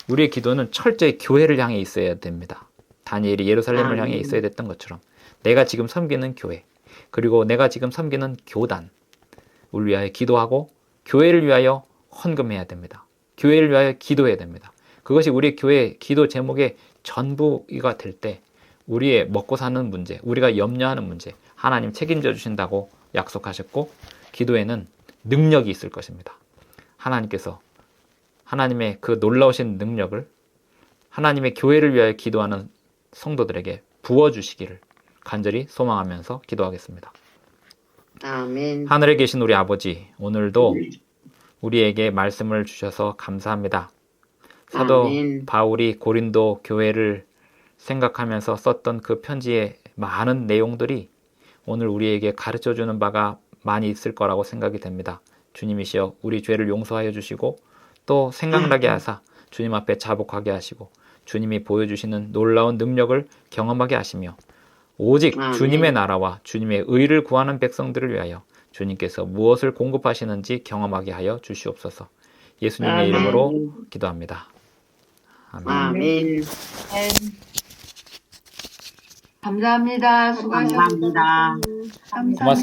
우리의 기도는 철저히 교회를 향해 있어야 됩니다. 다니엘이 예루살렘을 향해 있어야 됐던 것처럼 내가 지금 섬기는 교회, 그리고 내가 지금 섬기는 교단, 우리를 위하여 기도하고 교회를 위하여 헌금해야 됩니다. 교회를 위하여 기도해야 됩니다. 그것이 우리의 교회 기도 제목의 전부가 될 때 우리의 먹고 사는 문제, 우리가 염려하는 문제 하나님 책임져 주신다고 약속하셨고 기도에는 능력이 있을 것입니다. 하나님께서 하나님의 그 놀라우신 능력을 하나님의 교회를 위하여 기도하는 성도들에게 부어주시기를 간절히 소망하면서 기도하겠습니다. 아멘. 하늘에 계신 우리 아버지, 오늘도 우리에게 말씀을 주셔서 감사합니다. 사도 아멘. 바울이 고린도 교회를 생각하면서 썼던 그 편지의 많은 내용들이 오늘 우리에게 가르쳐주는 바가 많이 있을 거라고 생각이 됩니다. 주님이시여 우리 죄를 용서하여 주시고 또 생각나게 하사 주님 앞에 자복하게 하시고 주님이 보여주시는 놀라운 능력을 경험하게 하시며 오직 아멘. 주님의 나라와 주님의 의를 구하는 백성들을 위하여 주님께서 무엇을 공급하시는지 경험하게 하여 주시옵소서. 예수님의 아멘. 이름으로 기도합니다. 아멘. 아멘. 감사합니다. 수고하셨습니다. 감사합니다. 고맙습니다.